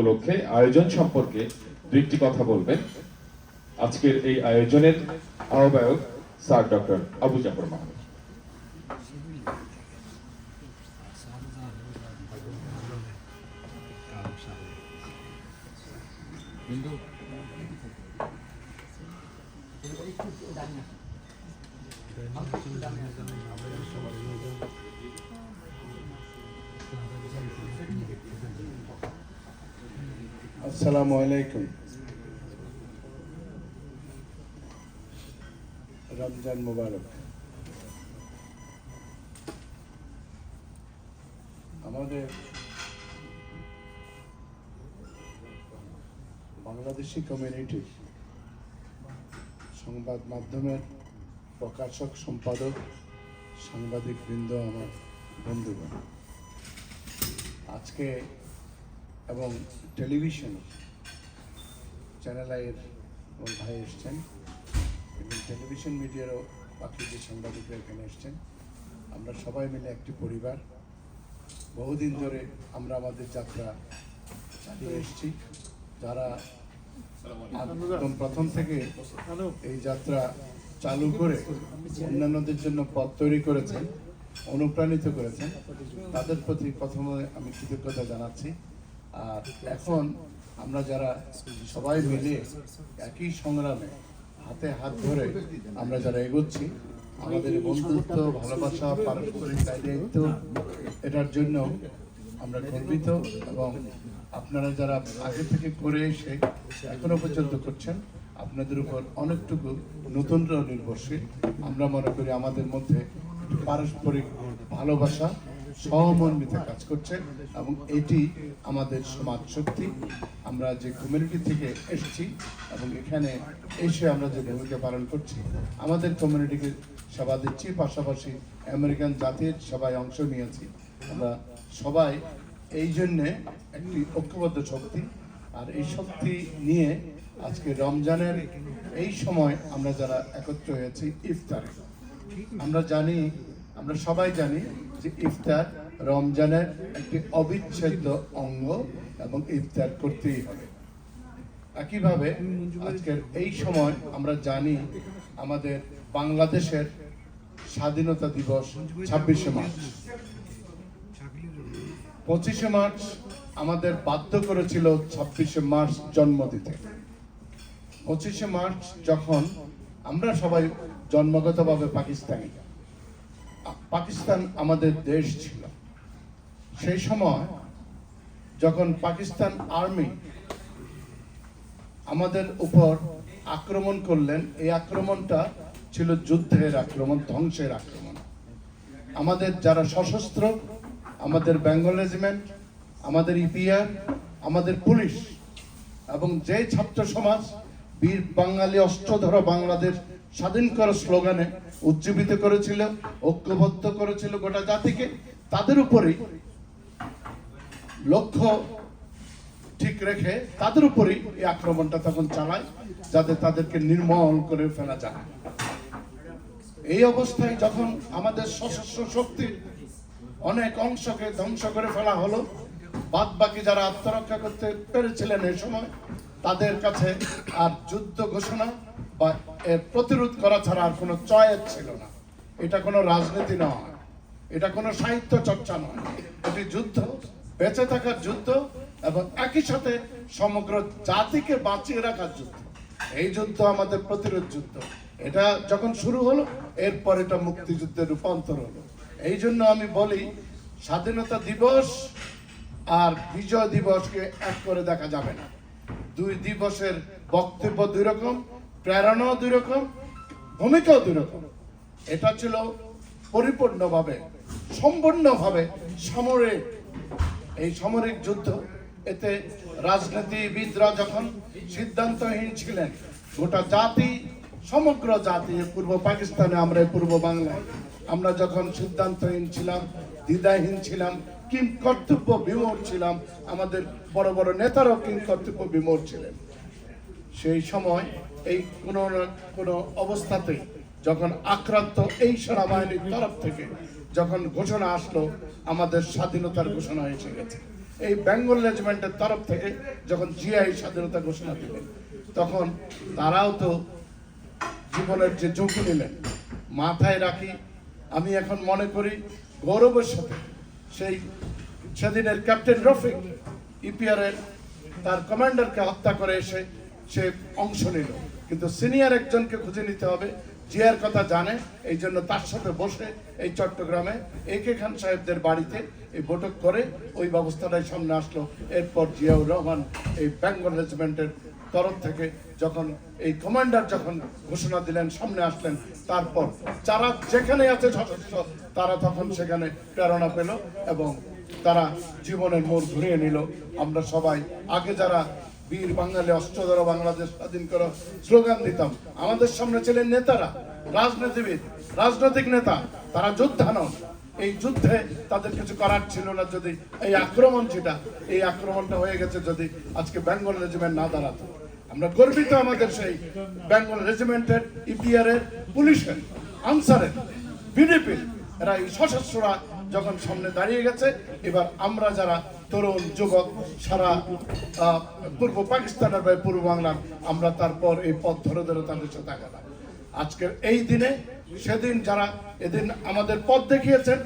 উপলক্ষে আয়োজন সম্পর্কে দুইটি কথা বলবেন আজকের এই আয়োজনের আহ্বায়ক স্যার ডক্টর আবু জাফর মাহমুদ। আসসালামু আলাইকুম। রমজান মুবারক। আমাদের বাংলাদেশি কমিউনিটির সংবাদ মাধ্যমের প্রকাশক, সম্পাদক, সাংবাদিক বৃন্দ, আমার বন্ধুগণ, আজকে এবং টেলিভিশন চ্যানেল আইয়ের ভাই এসছেন এবং টেলিভিশন মিডিয়ারও বাকি যে সাংবাদিকরা এখানে এসছেন, আমরা সবাই মিলে একটি পরিবার। বহুদিন ধরে আমরা আমাদের যাত্রা চালিয়ে এসেছি। যারা একদম প্রথম থেকে এই যাত্রা চালু করে অন্যান্যদের জন্য পথ তৈরি করেছেন, অনুপ্রাণিত করেছেন, তাদের প্রতি প্রথমে আমি কৃতজ্ঞতা জানাচ্ছি। আর এখন আমরা যারা সবাই মিলে একই সংগ্রামে হাতে হাত ধরে আমরা যারা এগোচ্ছি, আমাদের বন্ধুত্ব, ভালোবাসা, পারস্পরিক দায়িত্ব, এটার জন্য আমরা গর্বিত। এবং আপনারা যারা আগে থেকে করে এসে এখনো পর্যন্ত করছেন, আপনাদের উপর অনেকটুকু নতুনরা নির্ভরশীল। আমরা মনে করি আমাদের মধ্যে পারস্পরিক ভালোবাসা, সহমর্মিতা কাজ করছে এবং এটি আমাদের সমাজ শক্তি। আমরা যে কমিউনিটি থেকে এসেছি এবং এখানে এসে আমরা যে ভূমিকা পালন করছি, আমাদের কমিউনিটিকে সেবা দিচ্ছি, পাশাপাশি আমেরিকান জাতির সবাই অংশ নিয়েছি। আমরা সবাই এই জন্যে একটি ঐক্যবদ্ধ শক্তি। আর এই শক্তি নিয়ে আজকে রমজানের এই সময় আমরা যারা একত্র হয়েছি ইফতারে, আমরা সবাই জানি যে ইফতার রমজানের একটি অবিচ্ছেদ্য অঙ্গ এবং ইফতার করতেই হবে। একইভাবে আজকের এই সময় আমরা জানি আমাদের বাংলাদেশের স্বাধীনতা দিবস 26শে মার্চ। 25শে মার্চ আমাদের বাধ্য করেছিল 26শে মার্চ জন্ম দিতে। 25শে মার্চ যখন আমরা সবাই জন্মগতভাবে পাকিস্তান আমাদের দেশ ছিল, সেই সময় যখন পাকিস্তান আর্মি আমাদের উপর আক্রমণ করলেন, এই আক্রমণটা ছিল যুদ্ধের আক্রমণ, ধ্বংসের আক্রমণ। আমাদের যারা সশস্ত্র, আমাদের বেঙ্গল রেজিমেন্ট, আমাদের ইপিআর, আমাদের পুলিশ এবং যে ছাত্র সমাজ বীর বাঙালি অস্ত্রধর বাংলাদেশ স্বাধীন করার স্লোগানে উজ্জীবিত করেছিল, ঐক্যবদ্ধ করেছিল গোটা জাতিকে, তাদের উপরেই লক্ষ্য ঠিক রেখে তাদের উপরেই এই আক্রমণটা তখন চালায়, যাতে তাদেরকে নির্মূল করে ফেলা যায়। এই অবস্থায় যখন আমাদের সশস্ত্র শক্তির অনেক অংশকে ধ্বংস করে ফেলা হলো, বাদ বাকি যারা আত্মরক্ষা করতে পেরেছিলেন এই সময়, তাদের কাছে আর যুদ্ধ ঘোষণা বা এর প্রতিরোধ করা ছাড়া আর কোনো চয়েস ছিল না। এটা কোনো রাজনীতি নয়, এটা কোনো সাহিত্য চর্চা নয়, এটি যুদ্ধ, বেঁচে থাকার যুদ্ধ এবং একই সাথে সমগ্র জাতিকে বাঁচিয়ে রাখার যুদ্ধ। এই যুদ্ধ আমাদের প্রতিরোধ যুদ্ধ। এটা যখন শুরু হলো, এরপর এটা মুক্তিযুদ্ধের রূপান্তর হলো। এই জন্য আমি বলি, স্বাধীনতা দিবস আর বিজয় দিবসকে এক করে দেখা যাবে না। দুই দিবসের বক্তব্য দুই রকম, প্রেরণাও দুই রকম, ভূমিকাও দুই রকম। এটা ছিল পরিপূর্ণভাবে, সম্পূর্ণভাবে সামরিক, এই সামরিক যুদ্ধ। এতে রাজনীতিবিদরা যখন সিদ্ধান্তহীন ছিলেন, গোটা জাতি, সমগ্র জাতি, পূর্ব পাকিস্তানে, আমরা পূর্ব বাংলায় আমরা যখন সিদ্ধান্তহীন ছিলাম, দ্বিধাহীন ছিলাম, কিং কর্তব্য বিমূঢ় ছিলাম, আমাদের বড় বড় নেতারাও কিং কর্তব্য বিমূঢ় ছিলেন। সেই সময় এই কোনো অবস্থাতেই যখন আক্রান্ত এই সেনাবাহিনীর তরফ থেকে যখন ঘোষণা আসলো, আমাদের স্বাধীনতার ঘোষণা এসে গেছে। এই বেঙ্গল রেজিমেন্টের তরফ থেকে যখন জিআই স্বাধীনতা ঘোষণা দিলেন, তখন তারাও তো জীবনের যে ঝুঁকি নিলেন মাথায় রাখি। আমি এখন মনে করি গৌরবের সাথে সেই সেদিনের ক্যাপ্টেন রফিক ইপিআর এর তার কমান্ডারকে হত্যা করে এসে সে অংশ নিল, কিন্তু সিনিয়র একজনকে খুঁজে নিতে হবে, জিয়ার কথা জানে, এই জন্য তার সাথে বসে এই চট্টগ্রামে একে খান সাহেবদের বাড়িতে এই বৈঠক করে ওই ব্যবস্থাটাই সামনে আসলো। এরপর জিয়াউর রহমান এই বেঙ্গল রেজিমেন্টের তরফ থেকে যখন এই কমান্ডার যখন ঘোষণা দিলেন, সামনে আসলেন, তারপর যারা যেখানে আছে সদস্য তারা তখন সেখানে প্রেরণা পেল এবং তারা জীবনের মোড় ঘুরিয়ে নিল। আমরা সবাই আগে যারা বীর বাঙালি অস্ত্রধর বাংলাদেশ স্বাধীন করো স্লোগান দিতাম, আমাদের সামনে ছিলেন নেতারা, রাজনীতিবিদ, রাজনৈতিক নেতা, তারা যোদ্ধা নন। এই যুদ্ধে তাদের কিছু করার ছিল না। যদি এই আক্রমণ যেটা, এই আক্রমণটা হয়ে গেছে যদি আজকে বেঙ্গল রেজিমেন্ট না দাঁড়াতো, আমরা গর্বিত আমাদের সেই বেঙ্গল রেজিমেন্টের, ইপিআর এর, পুলিশের, আনসারের, বিডিপির, এরা এই সশস্ত্ররা যখন সামনে দাঁড়িয়ে গেছে। এবার আমরা যারা তরুণ যুবক সারা পূর্ব পাকিস্তানের বা পূর্ব বাংলার, আমরা তারপর এই পথ ধরে ধরে তাদের সাথে আগালাম। আজকের এই দিনে সেদিন যারা এদিন আমাদের পথ দেখিয়েছেন,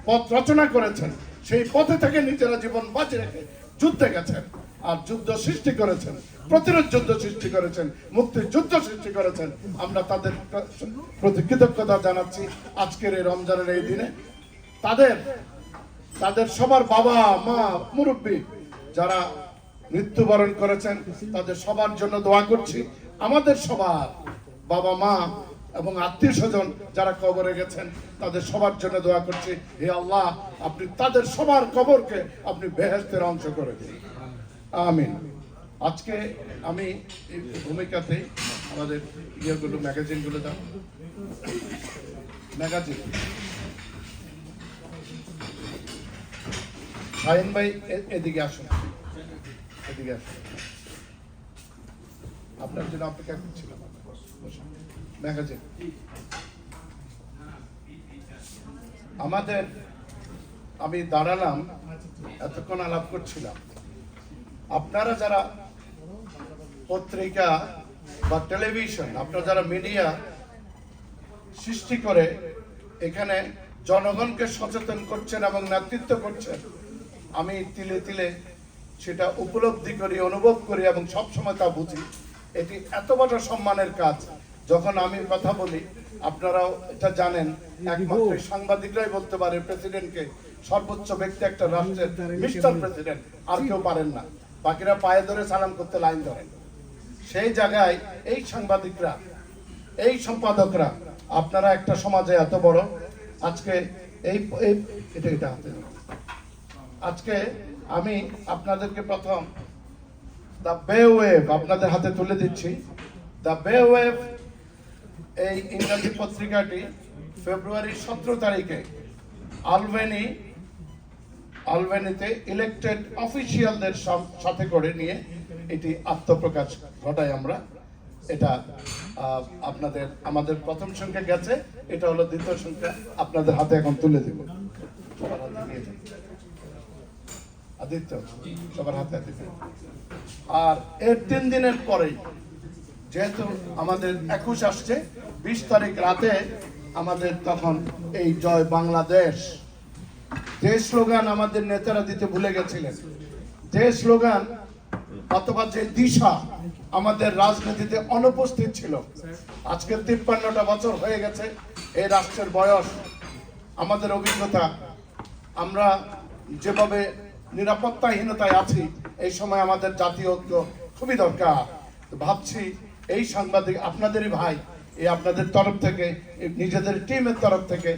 পথ রচনা করেছেন, সেই পথে থেকে নিজেরা জীবন বাঁচে রেখে যুদ্ধে গেছেন আর যুদ্ধ সৃষ্টি করেছেন, প্রতিরোধ যুদ্ধ সৃষ্টি করেছেন, মুক্তির যুদ্ধ সৃষ্টি করেছেন। আমরা তাদের প্রতি কৃতজ্ঞতা জানাচ্ছি আজকের এই রমজানের এই দিনে। তাদের সবার বাবা মা মুরব্বী যারা মৃত্যুবরণ করেছেন তাদের সবার জন্য দোয়া করছি। আমাদের সবার বাবা মা এবং আত্মীয় স্বজন যারা কবরে গেছেন তাদের সবার জন্য দোয়া করছি। হে আল্লাহ, আপনি তাদের সবার কবরকে আপনি বেহেশতের অংশ করে দিন, আমিন। আজকে আমি এই ভূমিকাতে আমাদের ইয়েগুলো ম্যাগাজিনগুলো দাও, ম্যাগাজিন শাহিন ভাই এদিকে আসুন, এদিকে আসুন, আপনার জন্য অপেক্ষা করছিলাম। ম্যাগাজিন আমাদের, আমি দাঁড়ালাম, এতক্ষণ আলাপ করছিলাম। আপনারা যারা পত্রিকা বা টেলিভিশন, আপনারা যারা মিডিয়া সৃষ্টি করে এখানে জনগণকে সচেতন করছেন এবং নেতৃত্ব করছেন, আমি তিলে তিলে সেটা উপলব্ধি করি, অনুভব করি এবং সবসময় তা বুঝি। এটি এত বড় সম্মানের কাজ। যখন আমি কথা বলি, আপনারাও এটা জানেন, একমাত্র সাংবাদিকরাই বলতে পারে প্রেসিডেন্টকে, সর্বোচ্চ ব্যক্তি একটা রাষ্ট্রের, মিস্টার প্রেসিডেন্ট, আর কেউ পারেন না। বাকিরা পায়ে ধরে সালাম করতে লাইন ধরেন। সেই জায়গায় এই সাংবাদিকরা, এই সম্পাদকরা, আপনারা একটা সমাজে এত বড়, আজকে এটা হাতে, আজকে আমি আপনাদেরকে প্রথম দ্য বে ওয়েভ আপনাদের হাতে তুলে দিচ্ছি। দ্য বে ওয়েভ এই ইংরেজি পত্রিকাটি ফেব্রুয়ারি 17 তারিখে আলবেনিতে ইলেক্টেড অফিসিয়ালদের সাথে করে নিয়ে এটি আত্মপ্রকাশ ঘটাই আমরা। এটা আমাদের প্রথম সংখ্যা গেছে, এটা হলো দ্বিতীয় সংখ্যা, আপনাদের হাতে এখন তুলে দেব। আদিত্য সবার হাতে দিবে। আর এর 3 দিনের পরেই, যেহেতু আমাদের 21 আসছে, 20 তারিখ রাতে আমাদের তখন এই জয় বাংলাদেশ, যে স্লোগান আমাদের নেতারা দিতে ভুলে গেছিলেন, যে স্লোগান অথবা যে দিশা আমাদের রাজনীতিতে অনুপস্থিত ছিল। আজকে 53টা বছর হয়ে গেছে এই রাষ্ট্রের বয়স, আমাদের অভিজ্ঞতা, আমরা যেভাবে নিরাপত্তাহীনতায় আছি, এই সময় আমাদের জাতীয় ঐক্য খুবই দরকার। ভাবছি এই সাংবাদিক আপনাদেরই ভাই, এই আপনাদের তরফ থেকে, নিজেদের টিমের তরফ থেকে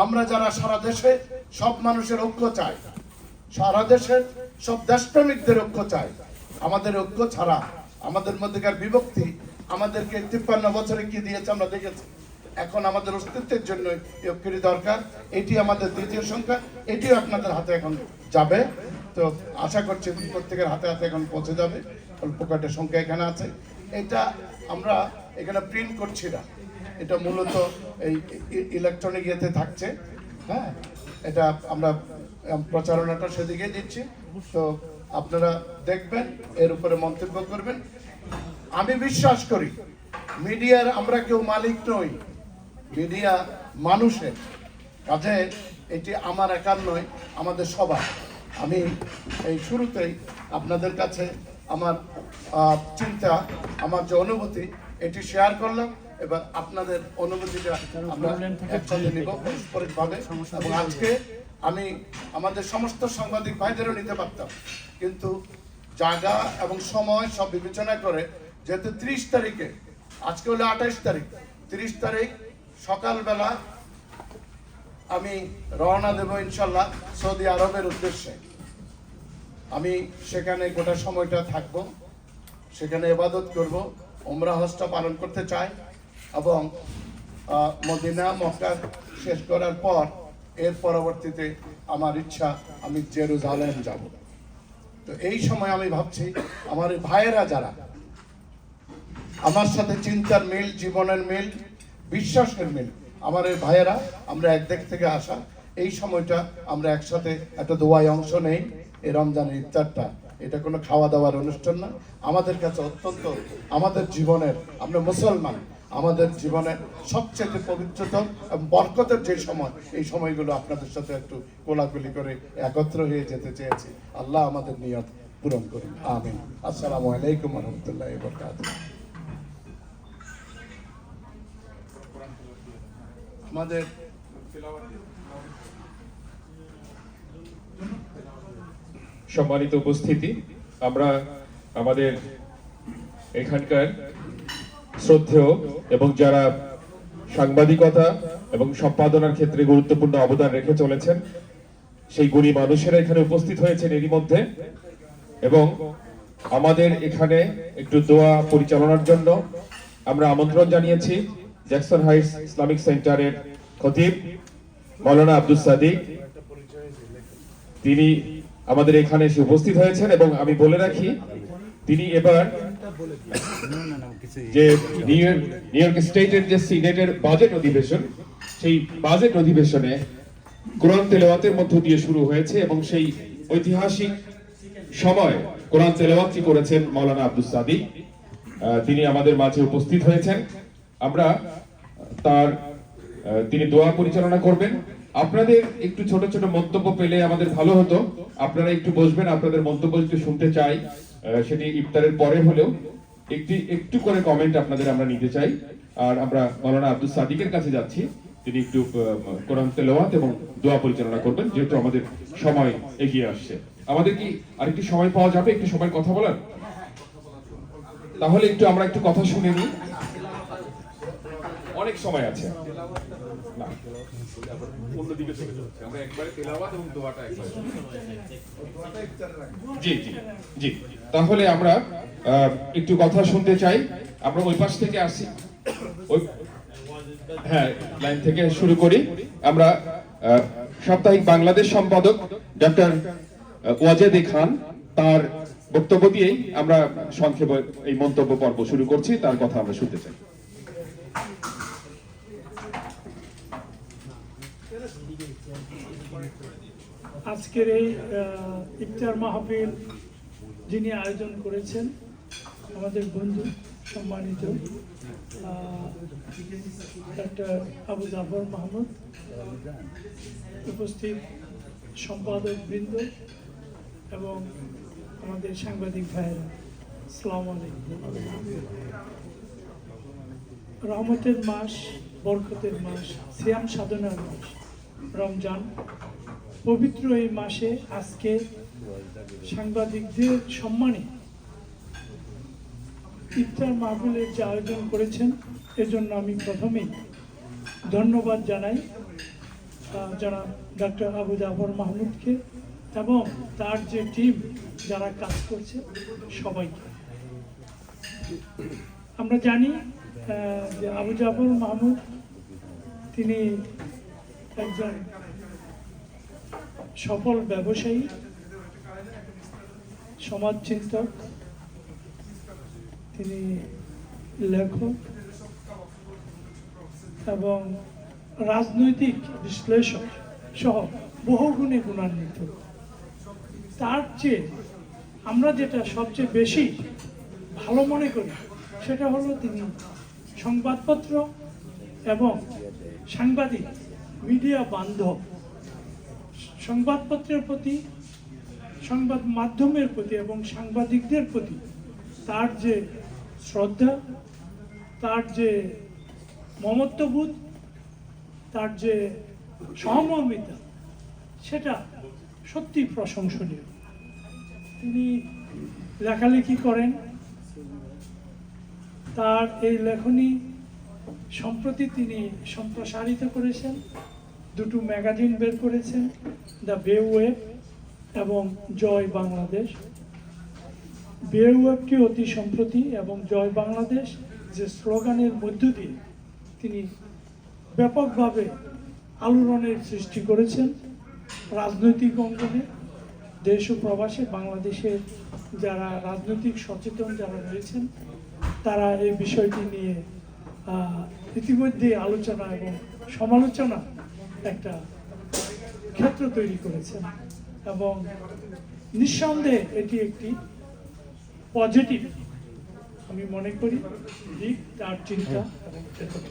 আমরা যারা সারা দেশে সব মানুষের ঐক্য চাই, সারা দেশের সব দেশপ্রেমিকদের ঐক্য চাই। আমাদের ঐক্য ছাড়া আমাদের মধ্যেকার বিভক্তি আমাদেরকে 53 বছরে কি দিয়েছে আমরা দেখেছি। এখন আমাদের অস্তিত্বের জন্য এই ঐক্যেরই দরকার। এটি আমাদের দ্বিতীয় সংখ্যা, এটিও আপনাদের হাতে এখন যাবে। তো আশা করছি প্রত্যেকের হাতে হাতে এখন পৌঁছে যাবে। অল্প কয়েকটা সংখ্যা এখানে আছে। এটা আমরা এখানে প্রিন্ট করছি না, এটা মূলত এই ইলেকট্রনিক ইয়েতে থাকছে। হ্যাঁ, এটা আমরা প্রচারণাটা সেদিকে দিচ্ছি। তো আপনারা দেখবেন, এর উপরে মন্তব্য করবেন। আমি বিশ্বাস করি মিডিয়ার আমরা কেউ মালিক নই, মিডিয়া মানুষের কাজে এটি আমার একার নয়, আমাদের সবার। আমি এই শুরুতেই আপনাদের কাছে আমার চিন্তা, আমার যে অনুভূতি এটি শেয়ার করলাম। এবার আপনাদের অনুভূতিটা আমরা একসাথে নিব পরস্পরিকভাবে। এবং আজকে আমি আমাদের সমস্ত সাংবাদিক ভাইদেরও নিতে পারতাম, কিন্তু জায়গা এবং সময় সব বিবেচনা করে, যেহেতু 30 তারিখে, আজকে হলো 28 তারিখ, 30 তারিখ সকালবেলা আমি রওনা দেব ইনশাল্লাহ সৌদি আরবের উদ্দেশ্যে। আমি সেখানে গোটা সময়টা থাকব, সেখানে ইবাদত করব, উমরা হজটা পালন করতে চাই এবং মদিনা মক্কা শেষ করার পর এর পরবর্তীতে আমার ইচ্ছা আমি জেরুজালেম যাব। তো এই সময় আমি ভাবছি আমার এই ভাইয়েরা যারা আমার সাথে চিন্তার মিল, জীবনের মিল, বিশ্বাসের মিল, আমার এই ভাইয়েরা, আমরা এক দিক থেকে আসা, এই সময়টা আমরা একসাথে একটা দোয়ায় অংশ নেই। এই রমজানের ইফতারটা এটা কোনো খাওয়া দাওয়ার অনুষ্ঠান না, আমাদের কাছে অত্যন্ত আমাদের জীবনের, আমরা মুসলমান, আমাদের জীবনের সবচেয়ে পবিত্রতম এবং বরকতের যে সময়, এই সময়গুলো আপনাদের সাথে একটু কোলাকুলি করে একত্র হয়ে যেতে চেয়েছি। আল্লাহ আমাদের নিয়ত পূরণ করুন, আমিন। আসসালামু আলাইকুম ওয়া রাহমাতুল্লাহি ওয়া বারাকাতুহু। আমাদের সম্মানিত উপস্থিতি, আমরা আমাদের এখানকার শ্রদ্ধেয় এবং যারা সাংবাদিকতা এবং সম্পাদনার ক্ষেত্রে গুরুত্বপূর্ণ অবদান রেখে চলেছেন, সেই গুণী মানুষেরা এখানে উপস্থিত হয়েছেন এরই মধ্যে। এবং আমাদের এখানে একটু দোয়া পরিচালনার জন্য আমরা আমন্ত্রণ জানিয়েছি জ্যাকসন হাইটস ইসলামিক সেন্টারের খতিব মাওলানা আব্দুস সাদিক। তিনি আমাদের এখানে এসে উপস্থিত হয়েছেন এবং আমি বলে রাখি, তিনি এবার যে নিউ ইয়র্ক স্টেটের যে সিনেটের বাজেট অধিবেশন, সেই বাজেট অধিবেশনে কোরআন তেলাওয়াতের মধ্য দিয়ে শুরু হয়েছে এবং সেই ঐতিহাসিক সময় কোরআন তেলাওয়াতটি করেছেন মাওলানা আব্দুস সাদিক। তিনি আমাদের মাঝে উপস্থিত হয়েছেন। আমরা তিনি দোয়া পরিচালনা করবেন। আপনাদের একটু ছোট ছোট মন্তব্য পেলে আমাদের ভালো হতো, আপনারা একটু বসবেন, আপনাদের মন্তব্য একটু শুনতে চাই, সেটি ইফতারের পরে হলেও একটু করে কমেন্ট আপনাদের আমরা নিতে চাই। আর আমরা মাওলানা আব্দুস সাদিকের কাছে যাচ্ছি, তিনি একটু কোরআন তেলাওয়াত এবং দোয়া পরিচালনা করবেন, যেহেতু আমাদের সময় এগিয়ে আসছে। আমাদের কি আরেকটু সময় পাওয়া যাবে একটু সময় কথা বলার? তাহলে একটু আমরা একটু কথা শুনে নিই, অনেক সময় আছে। না, অন্যদিকে চলে যাচ্ছে, আমরা একবারে তেলাওয়াত এবং দোয়াটা একবারে। জি জি জি, তাহলে আমরা একটু কথা শুনতে চাই। আমরা ওই পাশ থেকে আসি, হ্যাঁ, লাইন থেকে শুরু করি। আমরা সাপ্তাহিক বাংলাদেশ সম্পাদক ডক্টর ওয়াজেদ খান, তার বক্তব্য দিয়েই আমরা সংক্ষেপে এই মন্তব্য পর্ব শুরু করছি, তার কথা আমরা শুনতে চাই। আজকের এই ইফতার মাহফিল যিনি আয়োজন করেছেন, আমাদের বন্ধু সম্মানিত ডক্টর আবু জাফর মাহমুদ, উপস্থিত সম্পাদক বৃন্দ এবং আমাদের সাংবাদিক ভাইয়েরা, আসসালামু আলাইকুম। রহমতের মাস, বরকতের মাস, সিয়াম সাধনার মাস রমজান, পবিত্র এই মাসে আজকে সাংবাদিকদের সম্মানে ইফতার মাহফিলের যে আয়োজন করেছেন, এজন্য আমি প্রথমেই ধন্যবাদ জানাই যারা ডক্টর আবু জাফর মাহমুদকে এবং তার যে টিম যারা কাজ করছে সবাইকে। আমরা জানি যে আবু জাফর মাহমুদ তিনি একজন সফল ব্যবসায়ী, সমাজচিন্তক, তিনি লেখক এবং রাজনৈতিক বিশ্লেষক সহ বহুগুণে গুণান্বিত। তার চেয়ে আমরা যেটা সবচেয়ে বেশি ভালো মনে করি সেটা হলো তিনি সংবাদপত্র এবং সাংবাদিক মিডিয়া বান্ধব, সংবাদপত্রের প্রতি, সংবাদ মাধ্যমের প্রতি এবং সাংবাদিকদের প্রতি তার যে শ্রদ্ধা, তার যে মমত্ববোধ, তার যে সহমর্মিতা, সেটা সত্যি প্রশংসনীয়। তিনি লেখালেখি করেন, তার এই লেখনী সম্প্রতি তিনি সম্প্রসারিত করেছেন, দুটো ম্যাগাজিন বের করেছেন, দ্য বে ওয়েব এবং জয় বাংলাদেশ। বে ওয়েবটি অতি সম্প্রতি এবং জয় বাংলাদেশ যে স্লোগানের মধ্য দিয়ে তিনি ব্যাপকভাবে আলোড়নের সৃষ্টি করেছেন রাজনৈতিক অঙ্গনে, দেশ ও প্রবাসে বাংলাদেশের যারা রাজনৈতিক সচেতন যারা রয়েছেন তারা এই বিষয়টি নিয়ে ইতিমধ্যে আলোচনা এবং সমালোচনা একটা ক্ষেত্র তৈরি করেছেন এবং নিঃসন্দেহে এটি একটি পজিটিভ আমি মনে করি দিক তার চিন্তা এবং চেতনা।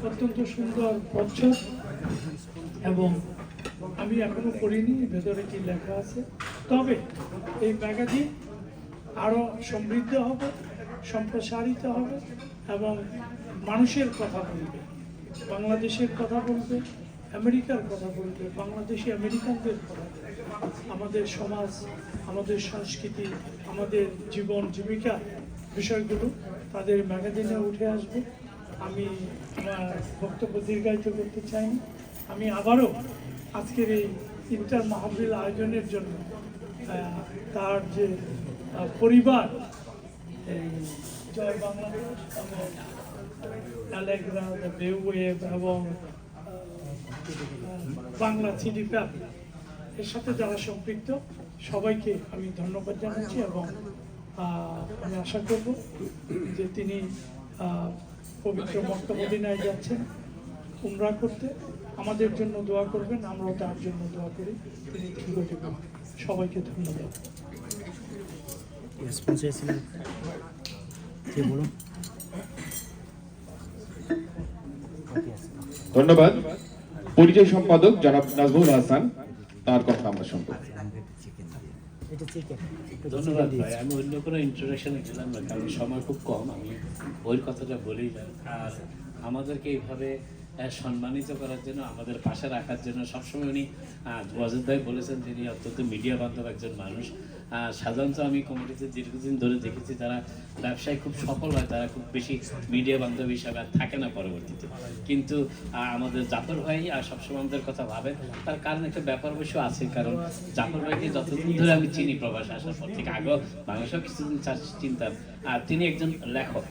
অত্যন্ত সুন্দর প্রচ্ছদ এবং আমি এখনো পড়িনি ভেতরে কি লেখা আছে, তবে এই ম্যাগাজিন আরো সমৃদ্ধ হবে, সম্প্রসারিত হবে এবং মানুষের কথা বলবে, বাংলাদেশের কথা বলবে, আমেরিকার কথা বলবে, বাংলাদেশি আমেরিকানদের কথা বলবে, আমাদের সমাজ, আমাদের সংস্কৃতি, আমাদের জীবন জীবিকা বিষয়গুলো তাদের ম্যাগাজিনে উঠে আসবে। আমি আমার বক্তব্য দীর্ঘায়িত করতে চাই না। আমি আবারও আজকের এই ইন্টার মাহফিল আয়োজনের জন্য তার যে পরিবার, এই জয় বাংলাদেশ এবং অ্যালেগ্রা, দ্য বে ওয়েব এবং বাংলা সিডি প্যাপ এর সাথে যারা সম্পৃক্ত সবাইকে আমি ধন্যবাদ জানাচ্ছি এবং আমি আশা করব যে তিনি পবিত্র মক্কা মদিনায় যাচ্ছেন উমরা করতে, আমাদের জন্য দোয়া করবেন, আমরাও তার জন্য দোয়া করি, তিনি দীর্ঘজীবী। সবাইকে ধন্যবাদ। ধন্যবাদ। পরিচয় সম্পাদক জনাব নাজমুল হাসান, তার কথা আমরা শুনবো। ধন্যবাদ ভাই, আমি অন্য কোনো ইন্ট্রোডাকশনে গেলাম না কারণ সময় খুব কম, আমি ওই কথাটা বলেই যাই। আর আমাদেরকে এইভাবে সম্মানিত করার জন্য, আমাদের পাশে রাখার জন্য সবসময় উনি ওয়াজেদ ভাই বলেছেন তিনি অত্যন্ত মিডিয়া বান্ধব একজন মানুষ। সাধারণত আমি কমিটিতে দীর্ঘদিন ধরে দেখেছি যারা ব্যবসায় খুব সফল হয় তারা খুব বেশি মিডিয়া বান্ধব হিসাবে আর থাকে না পরবর্তীতে, কিন্তু আমাদের জাফর ভাই সবসময় আমাদের কথা ভাবেন। তার কারণ একটা ব্যাপার অবশ্য আছে, কারণ জাফর ভাইকে যতদিন ধরে আমি চিনি প্রবাসে আসার পর থেকে, আগেও বাংলাদেশেও কিছুদিন চিন্তাম, তিনি একজন লেখক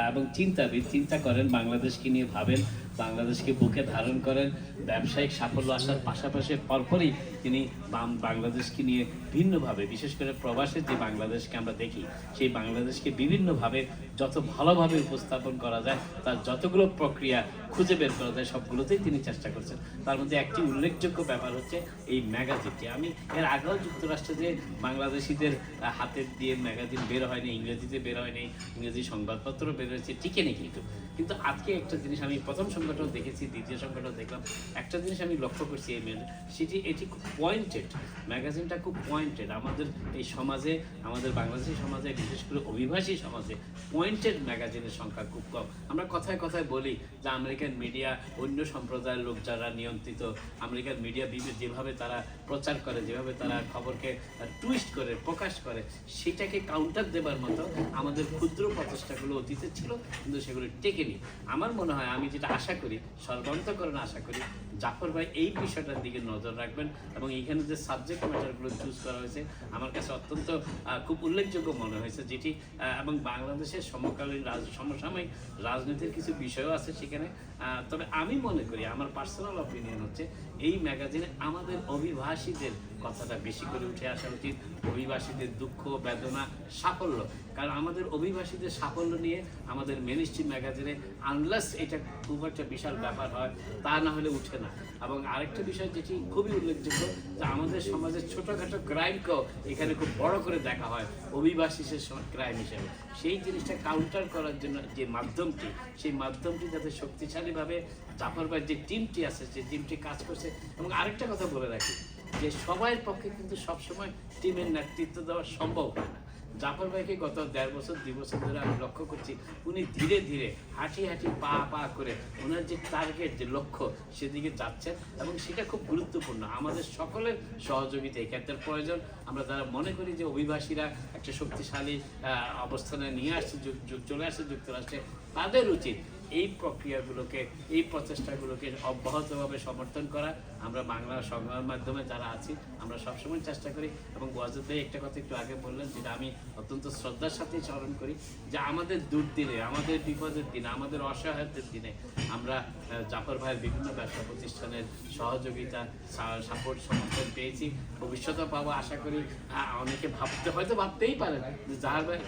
এবং চিন্তাবিদ, চিন্তা করেন, বাংলাদেশকে নিয়ে ভাবেন, বাংলাদেশকে বুকে ধারণ করেন। ব্যবসায়িক সাফল্য আসার পাশাপাশি পরপরই তিনি বাংলাদেশকে নিয়ে ভিন্নভাবে, বিশেষ করে প্রবাসের যে বাংলাদেশকে আমরা দেখি সেই বাংলাদেশকে বিভিন্নভাবে যত ভালোভাবে উপস্থাপন করা যায়, তার যতগুলো প্রক্রিয়া খুঁজে বের করা যায় সবগুলোতেই তিনি চেষ্টা করছেন। তার মধ্যে একটি উল্লেখযোগ্য ব্যাপার হচ্ছে এই ম্যাগাজিনটি। আমি এর আগেও যুক্তরাষ্ট্রে যে বাংলাদেশিদের হাতে দিয়ে ম্যাগাজিন বের হয়নি, ইংরেজিতে বের হয়নি, ইংরেজি সংবাদপত্র বের হয়েছে, টিকে নেই, কিন্তু আজকে একটা জিনিস আমি প্রথম সংখ্যাটাও দেখেছি, দ্বিতীয় সংখ্যাটাও দেখলাম, একটা জিনিস আমি লক্ষ্য করছি এই এটি খুব পয়েন্টেড, ম্যাগাজিনটা খুব পয়েন্টেড। আমাদের এই সমাজে, আমাদের বাংলাদেশি সমাজে, বিশেষ করে অভিবাসী সমাজে পয়েন্টেড ম্যাগাজিনের সংখ্যা খুব কম। আমরা কথায় কথায় বলি যে আমেরিকান মিডিয়া, অন্য সম্প্রদায়ের লোক যারা নিয়ন্ত্রিত আমেরিকান মিডিয়া যেভাবে তারা প্রচার করে, যেভাবে তারা খবরকে টুইস্ট করে প্রকাশ করে, সেটাকে কাউন্টার দেবার মতো আমাদের ক্ষুদ্র প্রচেষ্টাগুলো অতীতে ছিল, কিন্তু সেগুলো টেকেনি। আমার মনে হয়, আমি যেটা আশা করি, সর্বান্তকরণে আশা করি, জাফর ভাই এই বিষয়টার দিকে নজর রাখবেন এবং এইখানে যে সাবজেক্ট ম্যাটারগুলো চুজ করা হয়েছে আমার কাছে অত্যন্ত খুব উল্লেখযোগ্য মনে হয়েছে, যেটি এবং বাংলাদেশের সমকালীন সমসাময়িক রাজনীতির কিছু বিষয়ও আছে সেখানে। তবে আমি মনে করি, আমার পার্সোনাল অপিনিয়ন হচ্ছে এই ম্যাগাজিনে আমাদের অভিবাসীদের কথাটা বেশি করে উঠে আসা উচিত। অভিবাসীদের দুঃখ, বেদনা, সাফল্য, কারণ আমাদের অভিবাসীদের সাফল্য নিয়ে আমাদের মেনস্ট্রিম ম্যাগাজিনে আনলেস এটা খুব একটা বিশাল ব্যাপার হয়, তা না হলে উঠে না। এবং আরেকটা বিষয় যেটি খুবই উল্লেখযোগ্য, যে আমাদের সমাজের ছোটোখাটো ক্রাইমকেও এখানে খুব বড় করে দেখা হয় অভিবাসীদের ক্রাইম হিসেবে। সেই জিনিসটা কাউন্টার করার জন্য যে মাধ্যমটি, সেই মাধ্যমটি যাতে শক্তিশালীভাবে জাফর ভাইয়ের যে টিমটি আছে, সেই টিমটি কাজ করছে। এবং আরেকটা কথা বলে রাখি, যে সবার পক্ষে কিন্তু সবসময় টিমের নেতৃত্ব দেওয়া সম্ভব হয় না। জাফর ভাইকে গত 1.5 বছর 2 বছর ধরে আমি লক্ষ্য করছি, উনি ধীরে ধীরে হাঁটি পা করে ওনার যে টার্গেট, যে লক্ষ্য, সেদিকে যাচ্ছেন, এবং সেটা খুব গুরুত্বপূর্ণ। আমাদের সকলের সহযোগিতা এই ক্ষেত্রে প্রয়োজন। আমরা যারা মনে করি যে অভিবাসীরা একটা শক্তিশালী অবস্থানে নিয়ে আসছে, চলে আসছে যুক্তরাষ্ট্রে, তাদের উচিত এই প্রক্রিয়াগুলোকে, এই প্রচেষ্টাগুলোকে অব্যাহতভাবে সমর্থন করা। আমরা বাংলা সংবাদ মাধ্যমে যারা আছি, আমরা সবসময় চেষ্টা করি। এবং ওয়াজেদ ভাই একটা কথা একটু আগে বললেন, যেটা আমি অত্যন্ত শ্রদ্ধার সাথেই স্মরণ করি, যে আমাদের দুর্দিনে, আমাদের বিপদের দিনে, আমাদের অসহায়তার দিনে আমরা জাফর ভাইয়ের বিভিন্ন ব্যবসা প্রতিষ্ঠানের সহযোগিতা, সাপোর্ট, সমর্থন পেয়েছি, ভবিষ্যতে পাবো আশা করি। অনেকে হয়তো ভাবতেই পারেন যে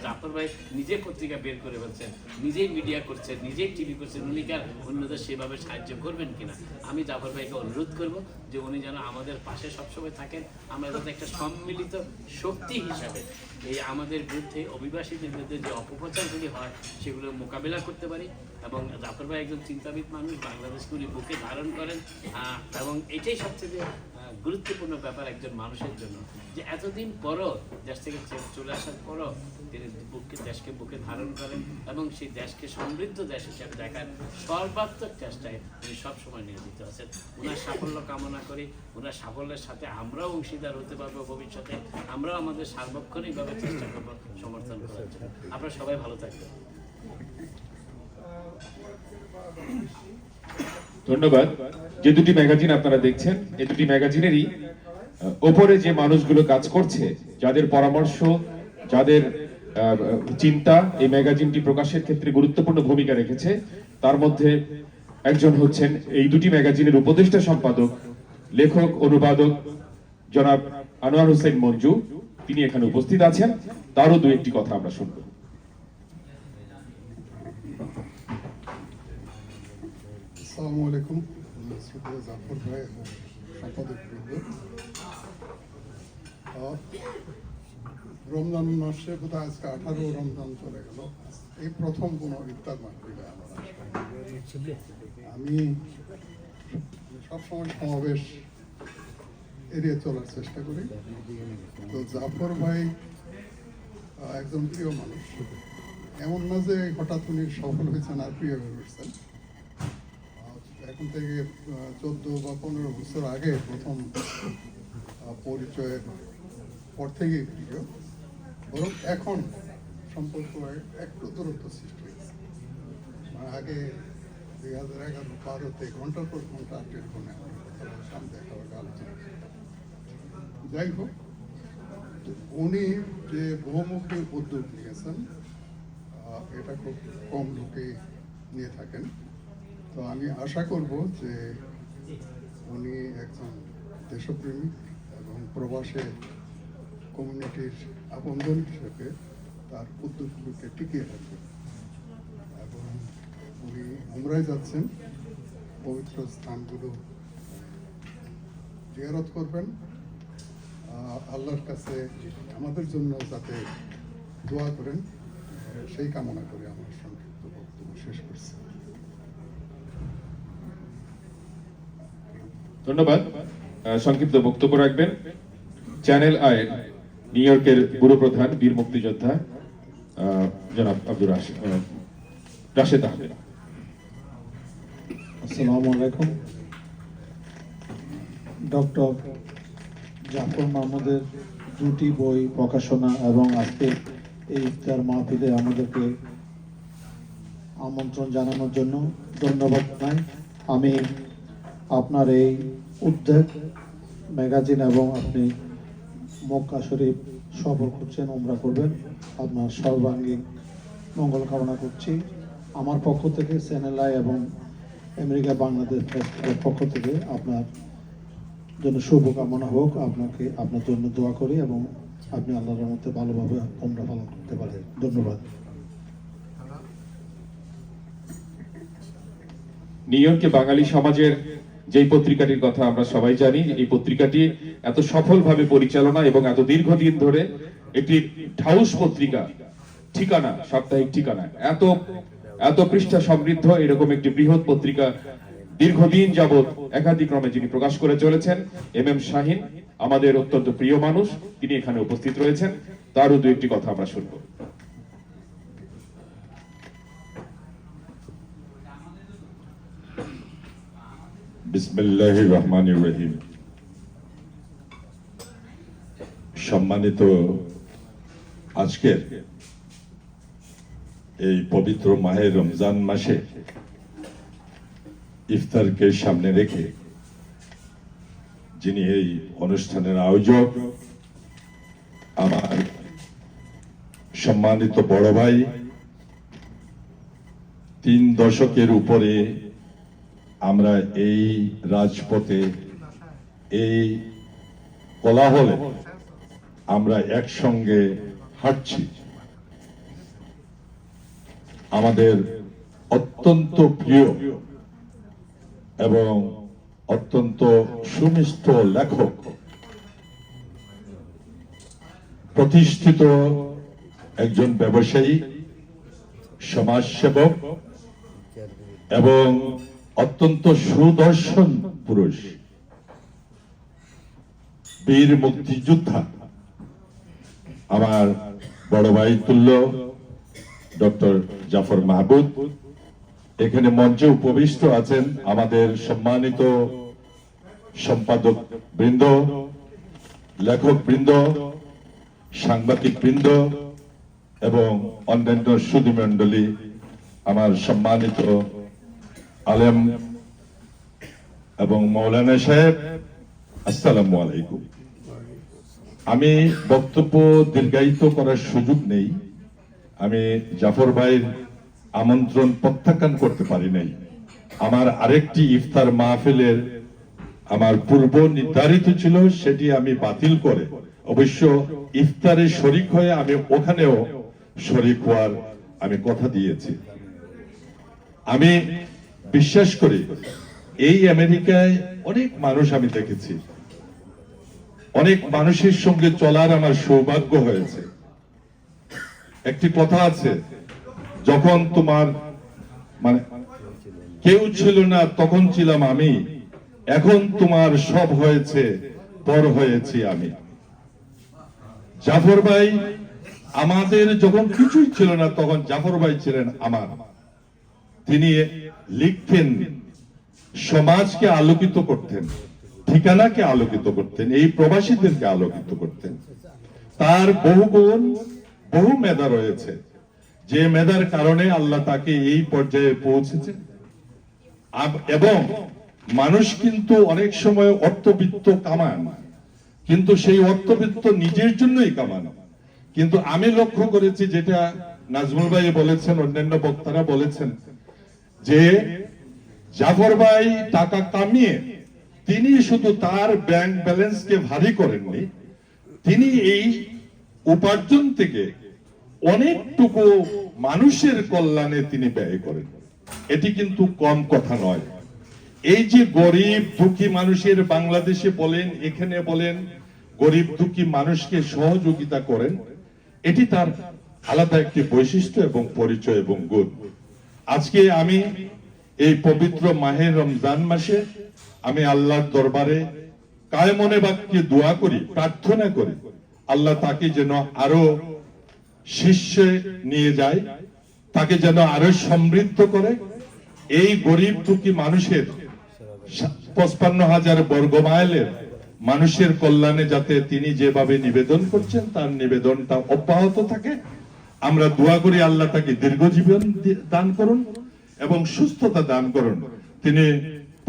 জাফর ভাই নিজে পত্রিকা বের করে ফেলছেন, নিজেই মিডিয়া করছেন, নিজেই টিভি করছেন, উনি কি আর অন্যদের সেভাবে সাহায্য করবেন কিনা। আমি জাফর ভাইকে অনুরোধ করব যে উনি যেন আমাদের পাশে সবসময় থাকেন। আমরা যাতে একটা সম্মিলিত শক্তি হিসাবে এই আমাদের বিরুদ্ধে, অভিবাসীদের বিরুদ্ধে যে অপপ্রচারগুলি হয়, সেগুলো মোকাবেলা করতে পারি। এবং জাফর ভাই একজন চিন্তাবিদ মানুষ, বাংলাদেশকে উনি বুকে ধারণ করেন, এবং এটাই সবচেয়ে গুরুত্বপূর্ণ ব্যাপার একজন মানুষের জন্য, যে এতদিন পরও দেশ থেকে চলে আসার পরও তিনি দেশকে বুকে ধারণ করেন, এবং সেই দেশকে সমৃদ্ধ দেশ হিসাবে দেখার সর্বাত্মক চেষ্টায় উনি সবসময় নিয়োজিত আছেন। ওনার সাফল্য কামনা করি। ওনার সাফল্যের সাথে আমরাও অংশীদার হতে পারবো ভবিষ্যতে। আমরাও আমাদের সার্বক্ষণিকভাবে চেষ্টা করবো সমর্থন করার জন্য। আপনারা সবাই ভালো থাকবেন। ধন্যবাদ। যে দুটি ম্যাগাজিন আপনারা দেখছেন, এই দুটি ম্যাগাজিনেরই ওপরে যে মানুষগুলো কাজ করছে, যাদের পরামর্শ, যাদের চিন্তা এই ম্যাগাজিনটি প্রকাশের ক্ষেত্রে গুরুত্বপূর্ণ ভূমিকা রেখেছে, তার মধ্যে একজন হচ্ছেন এই দুটি ম্যাগাজিনের উপদেষ্টা সম্পাদক, লেখক, অনুবাদক জনাব আনোয়ার হোসেন মঞ্জু। তিনি এখানে উপস্থিত আছেন, তারও দু একটি কথা আমরা শুনবো। আসসালামু আলাইকুম। শ্রদ্ধেয় জাফর ভাই এবং সম্পাদক বৃন্দ, রমজান মাসে বোধহয় আজকে 18 রমজান চলে গেল। এই প্রথম কোনো ইফতার মাহফিলে আমার আসা। আমি সবসময় সমাবেশ এড়িয়ে চলার চেষ্টা করি। তো জাফর ভাই একজন প্রিয় মানুষ, এমন না যে হঠাৎ উনি সফল হয়েছেন আর প্রিয় হয়ে উঠছেন। এখন থেকে 14 বা 15 বছর আগে প্রথম পরিচয়ের পর থেকেই প্রিয়, বরং এখন সম্পর্ক একটু দূরত্ব সৃষ্টি হয়েছে। আগে 2011-12-তে ঘন্টার পর ঘন্টা টেলিফোনে সামনে দেখা আলোচনা। যাই হোক, উনি যে বহুমুখী উদ্যোগ নিয়েছেন, এটা খুব কম লোকে নিয়ে থাকেন। তো আমি আশা করব যে উনি একজন দেশপ্রেমিক এবং প্রবাসে কমিউনিটির আপনজন হিসেবে তার উদ্যোগগুলোকে টিকিয়ে রাখবেন। এবং উনি উমরায় যাচ্ছেন, পবিত্র স্থানগুলো জিয়ারত করবেন। আল্লাহর কাছে আমাদের জন্য যাতে দোয়া করেন, সেই কামনা করে আমার সংক্ষিপ্ত বক্তব্য শেষ করছি। ধন্যবাদ। সংক্ষিপ্ত বক্তব্য রাখবেন চ্যানেল আয়ের নিউ ইয়র্কের ব্যুরো প্রধান, বীর মুক্তিযোদ্ধা জনাব আব্দুর রাশেদ আহমেদ। আসসালামু আলাইকুম। ডক্টর জাফর মাহমুদের দুটি বই প্রকাশনা এবং আজকে এই ইফতার মাহফিলে আমাদেরকে আমন্ত্রণ জানানোর জন্য ধন্যবাদ জানাই। আমি আপনার এই উদ্যোগ ম্যাগাজিন এবং আপনি মক্কা শরীফ সফর করছেন, উমরা করবেন, আপনার সর্বাঙ্গীন মঙ্গল কামনা করছি। আমার পক্ষ থেকে চ্যানেল আই এবং আমেরিকা বাংলাদেশ ফেস্টিভ্যালের পক্ষ থেকে আপনার জন্য শুভকামনা হোক। আপনার জন্য দোয়া করি এবং আপনি আল্লাহর রহমতে ভালোভাবে উমরা পালন করতে পারেন। ধন্যবাদ। নিউ ইয়র্কে বাঙালি সমাজের যেই পত্রিকাটির কথা আমরা সবাই জানি, এই পত্রিকাটি এত সফলভাবে পরিচালনা এবং এত দীর্ঘদিন ধরে একটি হাউস পত্রিকা, ঠিকানা, সাপ্তাহিক ঠিকানা, এত পৃষ্ঠা সমৃদ্ধ এরকম একটি বৃহৎ পত্রিকা দীর্ঘদিন যাবৎ একাধিক্রমে যিনি প্রকাশ করে চলেছেন, এম শাহিন, আমাদের অত্যন্ত প্রিয় মানুষ, তিনি এখানে উপস্থিত রয়েছেন। তারও দু একটি কথা আমরা শুনবো। বিসমিল্লাহির রহমানির রহিম। সম্মানিত আজকের এই পবিত্র মাহে রমজান মাসে ইফতারকে সামনে রেখে যিনি এই অনুষ্ঠানের আয়োজক, আমার সম্মানিত বড় ভাই, 3 দশকের উপরে আমরা এই রাজপথে, এই কোলাহলে আমরা একসঙ্গে হাঁটছি। আমাদের অত্যন্ত প্রিয় এবং অত্যন্ত সুনিষ্ঠ লেখক, প্রতিষ্ঠিত একজন ব্যবসায়ী, সমাজসেবক এবং অত্যন্ত সুদর্শন পুরুষ, বীর মুক্তিযোদ্ধা, আমার বড় ভাই তুল্য ডক্টর জাফর মাহবুব, এখানে মঞ্চে উপবিষ্ট আছেন আমাদের সম্মানিত সম্পাদক বৃন্দ, লেখক বৃন্দ, সাংবাদিক বৃন্দ এবং অন্যান্য সুধী মণ্ডলী, আমার সম্মানিত আলেম এবং মৌলানা সাহেব, আসসালামু আলাইকুম। আমি বক্তব্য দীর্ঘায়িত করার সুযোগ নেই। আমি জাফর ভাইয়ের আমন্ত্রণ প্রত্যাখ্যান করতে পারি নাই। আমার আরেকটি ইফতার মাহফিলের আমার পূর্ব নির্ধারিত ছিল, সেটি আমি বাতিল করে অবশ্য ইফতারে শরিক হয়ে আমি ওখানেও শরিক হওয়ার আমি কথা দিয়েছি। আমি বিশ্বাস করি এই আমেরিকায় অনেক মানুষ আমি দেখেছি, অনেক মানুষের সঙ্গে চলার আমার সৌভাগ্য হয়েছে। একটি কথা আছে, যখন তোমার মানে কেউ ছিল না তখন ছিলাম আমি, এখন তোমার সব হয়েছে, পর হয়েছি আমি। জাফর ভাই আমাদের যখন কিছুই ছিল না তখন জাফর ভাই ছিলেন আমার। তিনি লিখতেন, সমাজকে আলোকিত করতেন, ঠিকানাকে আলোকিত করতেন, এই প্রবাসীদেরকে আলোকিত করতেন। তার বহু গুণ, বহু মেধা রয়েছে, যে মেধার কারণে আল্লাহ তাকে এই পর্যায়ে পৌঁছেছে। এবং মানুষ কিন্তু অনেক সময় অর্থবিত্ত কামান, কিন্তু সেই অর্থবিত্ত নিজের জন্যই কামান। কিন্তু আমি লক্ষ্য করেছি, যেটা নাজমুল ভাই বলেছেন, অন্যান্য বক্তারা বলেছেন, যে জাফর ভাই টাকা কামিয়ে তিনি শুধু তার ব্যাংক ব্যালেন্সকে ভারী করেননি, তিনি এই উপার্জন থেকে অনেকটুকু মানুষের কল্যাণে তিনি ব্যয় করেন। এটি কিন্তু কম কথা নয়। এই যে গরিব দুঃখী মানুষের, বাংলাদেশে বলেন, এখানে বলেন, গরিব দুঃখী মানুষকে সহযোগিতা করেন, এটি তার আলাদা একটি বৈশিষ্ট্য এবং পরিচয় এবং গুণ। আজকে আমি এই পবিত্র মাহে রমজান মাসে আমি আল্লাহর দরবারে কায়মনে বাক্যে দোয়া করি, প্রার্থনা করি, আল্লাহ তাকে যেন আরো শীর্ষে নিয়ে যায়, তাকে যেন আরো সমৃদ্ধ করে। এই গরিব দুঃখী মানুষের 55,000 বর্গ মাইলের মানুষের কল্যাণে যাতে তিনি যেভাবে নিবেদন করছেন তার নিবেদনটা অব্যাহত থাকে। আমরা দোয়া করি আল্লাহ তাকে দীর্ঘজীবন দান করুন এবং সুস্থতা দান করুন। তিনি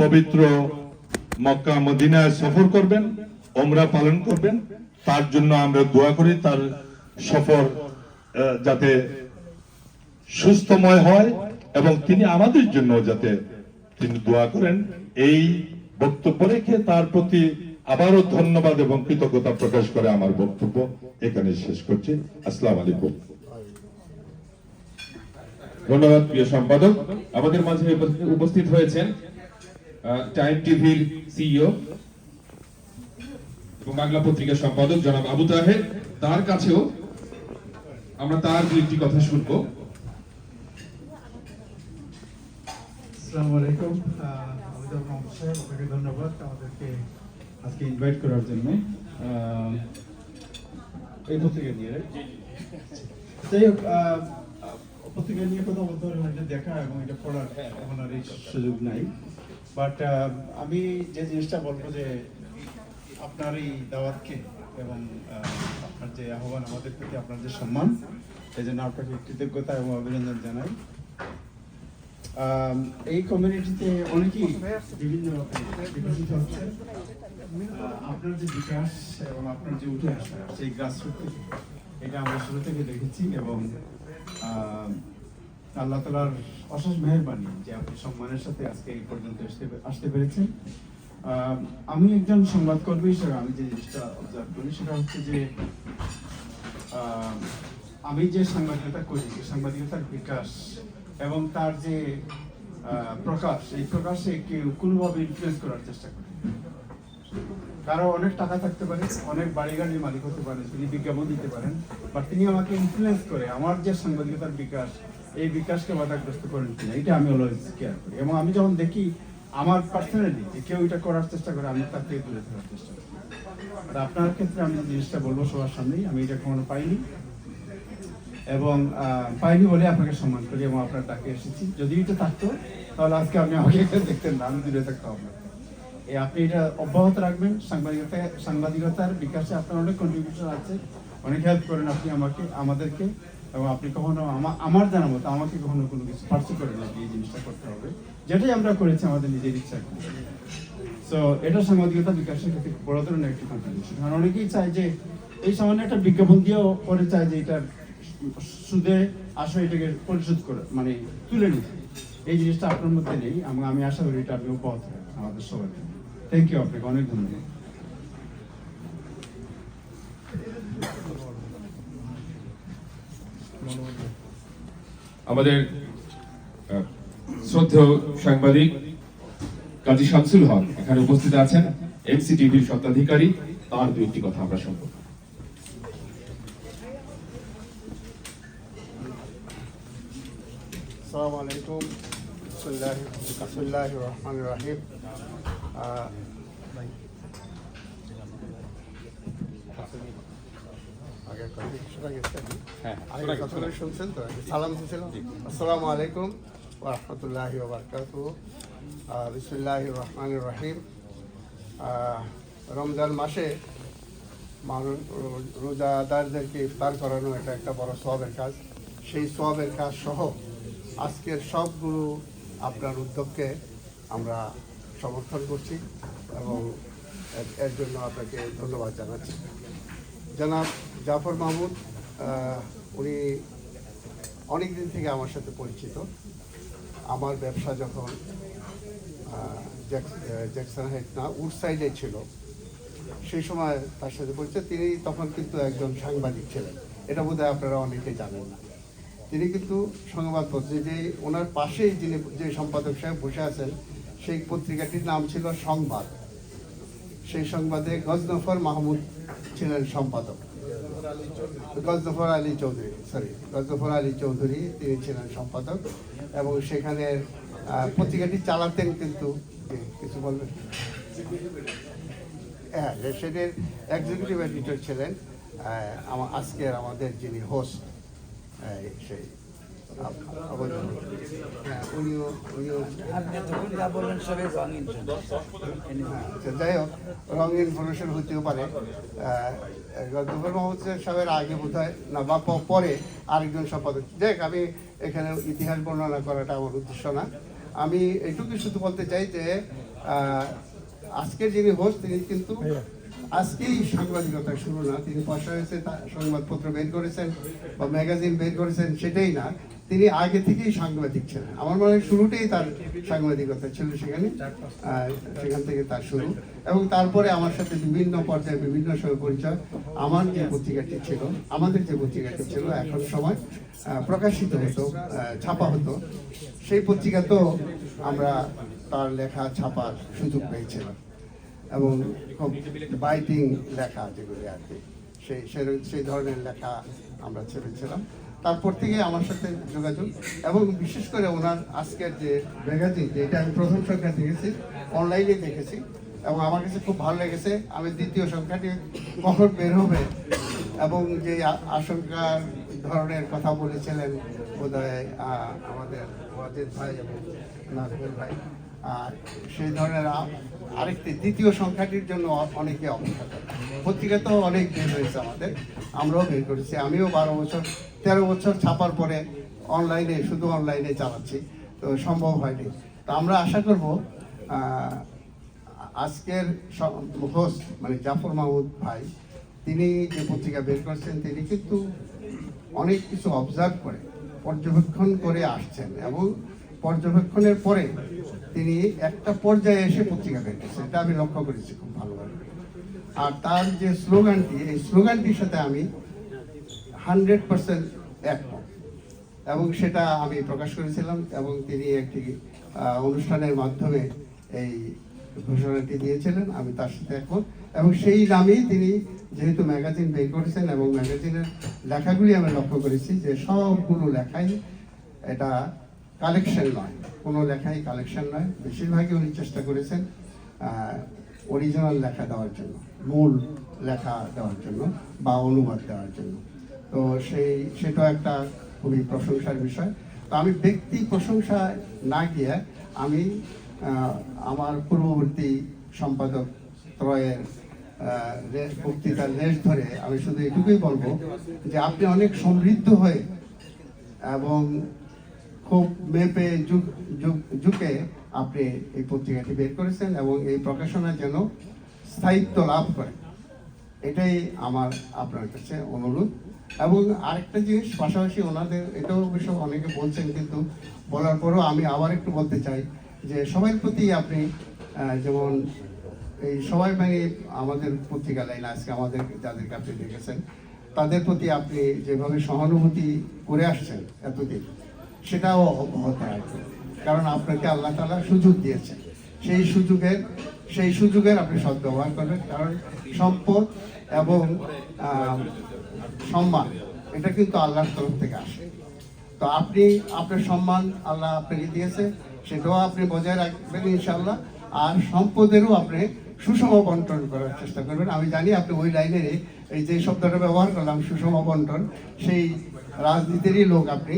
পবিত্র মক্কা মদিনায় সফর করবেন, ওমরা পালন করবেন, তার জন্য আমরা দোয়া করি তার সফর যাতে সুস্থময় হয় এবং তিনি আমাদের জন্য যাতে তিনি দোয়া করেন। এই বক্তব্য রেখে তার প্রতি আবারও ধন্যবাদ এবং কৃতজ্ঞতা প্রকাশ করে আমার বক্তব্য এখানে শেষ করছি। আসসালামু আলাইকুম। ধন্যবাদ প্রিয় সম্পাদক। আমাদের মাঝে উপস্থিত হয়েছেন টাইম টিভির সিইও এবং বাংলা পত্রিকার সম্পাদক জনাব আবু তাহের। তার কাছেও আমরা তার দু একটি কথা শুনবো। আসসালামু আলাইকুম। আবুজার মোহাম্মদ সাহেব, আপনাকে ধন্যবাদ আমাদেরকে আজকে ইনভাইট করার জন্য। এই পত্রিকা নিয়ে যাই হোক, পত্রিকা নিয়ে কথা বলতে হলে দেখা এবং এটা পড়ার আমার এই সুযোগ নাই। বাট আমি যে জিনিসটা বলবো যে আপনার এই দাওয়াতকে এবং আপনার যে আহ্বান, আমাদের প্রতি আপনার যে সম্মান, এই জন্য আপনাকে কৃতজ্ঞতা এবং অভিনন্দন জানাই। এই কমিউনিটিতে অনেকেই বিভিন্ন বিকশিত হচ্ছে। আপনার যে বিকাশ এবং আপনার যে উঠে আসা সেই গ্রাসরুট থেকে, এটা আমরা শুরু থেকে দেখেছি এবং আল্লাহ তাআলার অশেষ মেহেরবানি যে আপনি সম্মানের সাথে আজকে এই পর্যন্ত আসতে পেরেছেন। আমি একজন সংবাদকর্মী হিসেবে আমি যে জিনিসটা অবজার্ভ করি সেটা হচ্ছে যে আমি যে সাংবাদিকতা করি, সাংবাদিকতার বিকাশ এবং তার যে প্রকাশ, এই প্রকাশে কেউ কোনোভাবে ইনফ্লুয়েন্স করার চেষ্টা করে। কারো অনেক টাকা থাকতে পারে, অনেক বাড়ি গাড়ির মালিক হতে পারে, তিনি বিজ্ঞাপন দিতে পারেন, বাট তিনি আমাকে ইনফ্লুয়েন্স করে আমার যে সাংবাদিকতার বিকাশ, এই বিকাশকে বাধাগ্রস্ত করেন কিনা, এটা আমি অলওয়েজ কেয়ার করি। এবং আমি যখন দেখি আমার পার্সোনালি যে কেউ এটা করার চেষ্টা করে, আমি তার থেকে দূরে থাকার চেষ্টা করি। আর আপনার ক্ষেত্রে আমি জিনিসটা বলবো সবার সামনেই, আমি এটা কখনো পাইনি এবং পাইনি বলে আপনাকে সম্মান করি এবং আপনার ডাকে এসেছি। যদি এটা থাকতো তাহলে আজকে আপনি আমাকে দেখতেন না, আমি দূরে থাকতাম আপনার। আপনি এটা অব্যাহত রাখবেন। সাংবাদিকতার বিকাশে আপনার অনেক কন্ট্রিবিউশন আছে, অনেক হেল্প করেন আপনি আমাদেরকে, এবং আপনি কখনো আমার জানা মতো আমাকে কখনো কোনো কিছু পার্সু করেন না এই জিনিসটা করতে হবে, যেটাই আমরা করেছি আমাদের নিজের ইচ্ছা। সো এটা সাংবাদিকতা বিকাশের ক্ষেত্রে বড় ধরনের একটি কন্ট্রিবিউশন। কারণ অনেকেই চায় যে এই সামান্য একটা বিজ্ঞাপন দিয়েও পরে চায় যে এটা সুদে আসলে এটাকে পরিশোধ করে, মানে তুলে নিতে। এই জিনিসটা আপনার মধ্যে নেই এবং আমি আশা করি এটা আপনি অব্যাহত রাখবেন আমাদের সবাই। থ্যাংক ইউ, আপনাকে অনেক ধন্যবাদ। আমাদের শ্রদ্ধেয় সাংবাদিক কাজী শামসুল হক এখানে উপস্থিত আছেন, এমসি টিভির স্বত্বাধিকারী। তার দু একটি কথা আমরা শুনবো। আসসালামু আলাইকুম। বিসমিল্লাহির রহমানির রহিম। শুনছেন তো? সালাম দিয়েছিলাম। আসসালামু আলাইকুম ওয়া রাহমাতুল্লাহি ওয়া বারাকাতুহু। বিসমিল্লাহির রহমানির রহিম। রমজান মাসে রোজাদারদেরকে ইফতার করানো এটা একটা বড় সওয়াবের কাজ। সেই সওয়াবের কাজ সহ আজকের সবগুলো আপনার উদ্যোগকে আমরা সমর্থন করছি এবং এর জন্য আপনাকে ধন্যবাদ জানাচ্ছি। জনাব জাফর মাহমুদ, উনি অনেক দিন থেকে আমার সাথে পরিচিত। আমার ব্যবসা যখন জ্যাকসন হাইট না, উড সাইডে ছিল, সেই সময় তার সাথে পরিচিত। তিনি তখন কিন্তু একজন সাংবাদিক ছিলেন, এটা বোধহয় আপনারা অনেকে জানেন না। তিনি কিন্তু সংবাদপত্রে যে ওনার পাশেই যিনি যে সম্পাদক সাহেব বসে আছেন, সেই পত্রিকাটির নাম ছিল সংবাদ। সেই সংবাদে গজনফর মাহমুদ ছিলেন সম্পাদক। গজনফর আলী চৌধুরী তিনি ছিলেন সম্পাদক এবং সেখানে পত্রিকাটি চালাতেন। কিন্তু কিছু বলবেন? হ্যাঁ, সেটার এক্সিকিউটিভ এডিটর ছিলেন আজকের আমাদের যিনি হোস্ট, সেই যাই হোক, রং ইনফরমেশন হতেও পারে। গজনফর মাহমুদ সাহেবের আগে বোধ হয় না বা পরে আরেকজন সম্পাদক। দেখ, আমি এখানে ইতিহাস বর্ণনা করাটা আমার উদ্দেশ্য না। আমি এটুকু শুধু বলতে চাই যে আজকের যিনি হোস্ট তিনি কিন্তু আজকেই সাংবাদিকতা শুরু না, তিনি পয়সা হয়েছে সংবাদপত্র বের করেছেন বা ম্যাগাজিন বের করেছেন, সেটাই না। তিনি আগে থেকেই সাংবাদিক ছিলেন। আমার মনে হয় শুরুতেই তার সাংবাদিকতা ছিল সেখানে, সেখান থেকে তার শুরু। এবং তারপরে আমার সাথে বিভিন্ন পর্যায়ে বিভিন্ন সময় পরিচয়। আমার যে পত্রিকাটি ছিল, আমাদের যে পত্রিকাটি ছিল এখন সময় প্রকাশিত হতো, ছাপা হতো, সেই পত্রিকাতেও আমরা তার লেখা ছাপার সুযোগ পেয়েছিলাম এবং খুব বাইটিং লেখা যেগুলি আর কি, সেই ধরনের লেখা আমরা ছেড়েছিলাম। তারপর থেকে আমার সাথে যোগাযোগ, এবং বিশেষ করে ওনার আজকের যে ম্যাগাজিন, যেটা আমি প্রথম সংখ্যা দেখেছি, অনলাইনে দেখেছি এবং আমার কাছে খুব ভালো লেগেছে। আমি দ্বিতীয় সংখ্যাটি কখন বের হবে এবং যে আশঙ্কার ধরনের কথা বলেছিলেন বোধহয় আমাদের ওয়াজেদ ভাই এবং নাজমুল ভাই, সেই ধরনের আরেকটি দ্বিতীয় সংখ্যাটির জন্য অনেকে অপেক্ষা করে। পত্রিকা তো অনেক বের হয়েছে আমাদের, আমরাও বের করেছি। আমিও 13 বছর ছাপার পরে অনলাইনে, শুধু অনলাইনে চালাচ্ছি, তো সম্ভব হয়নি। তো আমরা আশা করব আজকের হোস্ট মানে জাফর মাহমুদ ভাই, তিনি যে পত্রিকা বের করছেন, তিনি কিন্তু অনেক কিছু অবজার্ভ করে, পর্যবেক্ষণ করে আসছেন এবং পর্যবেক্ষণের পরে তিনি একটা পর্যায়ে এসে পত্রিকা বের করছেন। এটা আমি লক্ষ্য করেছি খুব ভালোভাবে। আর তার যে স্লোগানটি, এই স্লোগানটির সাথে আমি 100% একমত এবং সেটা আমি প্রকাশ করেছিলাম এবং তিনি একটি অনুষ্ঠানের মাধ্যমে এই ঘোষণাটি দিয়েছিলেন, আমি তার সাথে একমত। এবং সেই নামেই তিনি যেহেতু ম্যাগাজিন বের করেছেন এবং ম্যাগাজিনের লেখাগুলি আমি লক্ষ্য করেছি যে সবগুলো লেখাই এটা কালেকশন নয়, কোনো লেখাই কালেকশন নয়। বেশিরভাগই উনি চেষ্টা করেছেন অরিজিনাল লেখা দেওয়ার জন্য, মূল লেখা দেওয়ার জন্য বা অনুবাদ দেওয়ার জন্য। তো সেটা একটা খুবই প্রশংসার বিষয়। তো আমি ব্যক্তি প্রশংসা না গিয়ে আমি আমার পূর্ববর্তী সম্পাদক ত্রয়ের বক্তৃতার লেশ ধরে আমি শুধু এটুকুই বলবো যে আপনি অনেক সমৃদ্ধ হয়ে এবং খুব মেপে যুগে আপনি এই পত্রিকাটি বের করেছেন এবং এই প্রকাশনা যেন স্থায়িত্ব লাভ করে, এটাই আমার আপনার কাছে অনুরোধ। এবং আরেকটা জিনিস পাশাপাশি ওনাদের, এটাও অবশ্য অনেকে বলছেন কিন্তু বলার পরও আমি আবার একটু বলতে চাই যে সবার প্রতি আপনি যেমন এই সবাই মানে আমাদের পত্রিকা লাইন আজকে আমাদের যাদেরকে আপনি দেখেছেন তাদের প্রতি আপনি যেভাবে সহানুভূতি করে আসছেন এতদিন, সেটাও অব্যাহত রাখবেন। কারণ আপনাকে আল্লাহ তাআলা সুযোগ দিয়েছেন, সেই সুযোগের আপনি সদ্ব্যবহার করবেন। কারণ সম্পদ এবং সম্মান এটা কিন্তু আল্লাহর তরফ থেকে আসে। তো আপনি আপনার সম্মান আল্লাহ আপনাকে দিয়েছে, সেটাও আপনি বজায় রাখবেন ইনশাআল্লাহ। আর সম্পদেরও আপনি সুষম বন্টন করার চেষ্টা করবেন। আমি জানি আপনি ওই লাইনের এই যে শব্দটা ব্যবহার করলাম সুষম বন্টন, সেই রাজনীতিরই লোক আপনি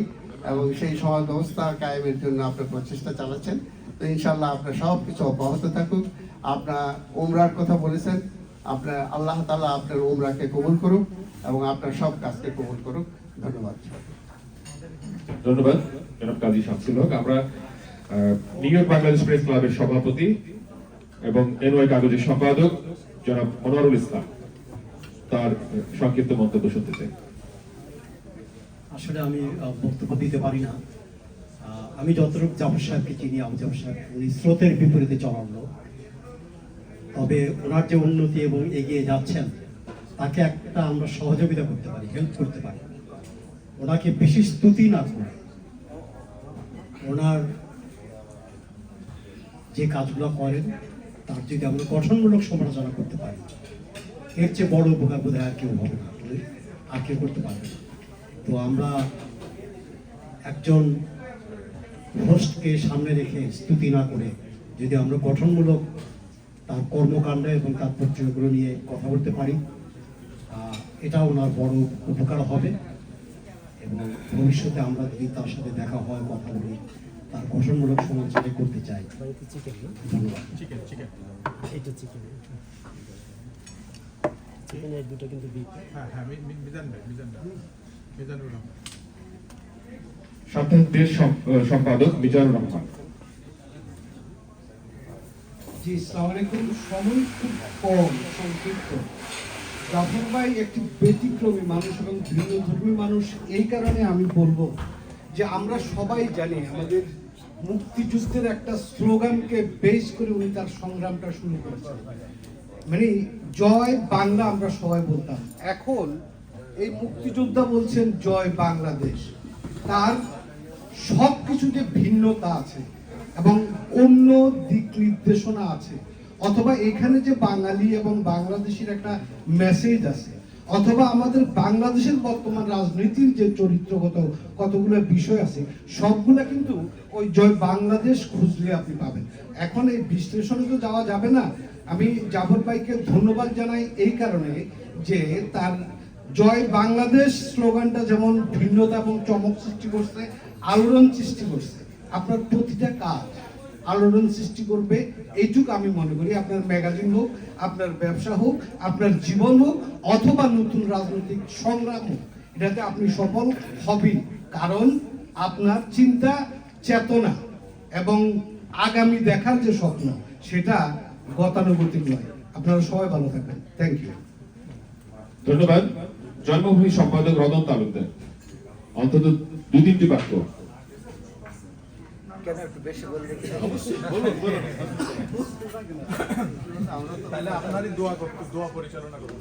এবং সেই সমাজ ব্যবস্থা কায়েমের জন্য আপনার প্রচেষ্টা চালাচ্ছেন। তো ইনশাআল্লাহ আপনার সব কিছু অব্যাহত থাকুক। আপনার উমরার কথা বলেছেন, আপনার আল্লাহ তাআলা আপনার উমরাকে কবুল করুক এবং আপনার সব কাজকে কবুল করুক। ধন্যবাদ। ধন্যবাদ জনাব কাজী শামসুল হক। আমরা নিউ ইয়র্ক বাংলাদেশ প্রেস ক্লাবের সভাপতি এবং এনওয়াই কাগজের সম্পাদক জনাব মনোয়ারুল ইসলাম, তার সংক্ষিপ্ত মন্তব্য শুনতে চাই। আসলে আমি বক্তব্য দিতে পারি না। আমি যতটুকু জাফর সাহেবকে চিনি, আবু জাফর সাহেব উনি স্রোতের বিপরীতে চলার লোক। তবে ওনার যে উন্নতি এবং এগিয়ে যাচ্ছেন তাকে একটা আমরা সহযোগিতা করতে পারি, হেল্প করতে পারি। ওনাকে বেশি স্তুতি না করে ওনার যে কাজগুলো করেন তার যদি আমরা গঠনমূলক সমালোচনা করতে পারি, এর চেয়ে বড় উপকার বোধহয় আর কেউ হবে না, আর কেউ করতে পারবে না। তো আমরা একজন হোস্টকে সামনে রেখে স্তুতি না করে যদি আমরা গঠনমূলক তার কর্মকাণ্ড এবং তার পত্রিকাগুলো নিয়ে কথা বলতে পারি, এটা ওনার বড় উপকার হবে। এবং ভবিষ্যতে আমরা যদি তার সাথে দেখা হয়, কথা বলি, তার গঠনমূলক সমালোচনা করতে চাই। ধন্যবাদ। সাপ্তাহিকদের সম্পাদক মিজানুর রহমান। জি, আসসালামু আলাইকুম। সময় খুব কম, সংক্ষিপ্ত। জাফর ভাই একটি ব্যতিক্রমী মানুষ এবং ভিন্ন ধর্মী মানুষ। এই কারণে আমি বলবো যে আমরা সবাই জানি আমাদের মুক্তিযুদ্ধের একটা স্লোগানকে বেস করে উনি তার সংগ্রামটা শুরু করেছেন, মানে জয় বাংলা আমরা সবাই বলতাম। এখন এই মুক্তিযোদ্ধা বলছেন জয় বাংলাদেশ। তার সব কিছুতে ভিন্নতা আছে এবং অন্য দিক নির্দেশনা আছে, অথবা এখানে যে বাঙালি এবং বাংলাদেশের একটা মেসেজ আছে, অথবা আমাদের বাংলাদেশের বর্তমান রাজনীতির যে চরিত্রগত কতগুলো বিষয় আছে, সবগুলা কিন্তু ওই জয় বাংলাদেশ খুঁজলে আপনি পাবেন। এখন এই বিশ্লেষণে তো যাওয়া যাবে না। আমি জাফর ভাইকে ধন্যবাদ জানাই এই কারণে যে তার জয় বাংলাদেশ স্লোগানটা যেমন ভিন্নতা এবং চমক সৃষ্টি করছে, আলোড়ন সৃষ্টি করছে। আপনার প্রতিটা কাজ আলোড়ন সৃষ্টি করবে, এইটুকু আমি মনে করি। আপনার ম্যাগাজিন হোক, আপনার ব্যবসা হোক, আপনার জীবন হোক, অথবা নতুন রাজনৈতিক সংগ্রাম হোক, এটাতে আপনি সফল হবেন, কারণ আপনার চিন্তা চেতনা এবং আগামী দেখার যে স্বপ্ন সেটা গতানুগতিক নয়। আপনারা সবাই ভালো থাকবেন। Thank you. ধন্যবাদ। জন্মভূমি সম্পাদক রতন তালুকদার, অন্তত 2-3টি বাক্য।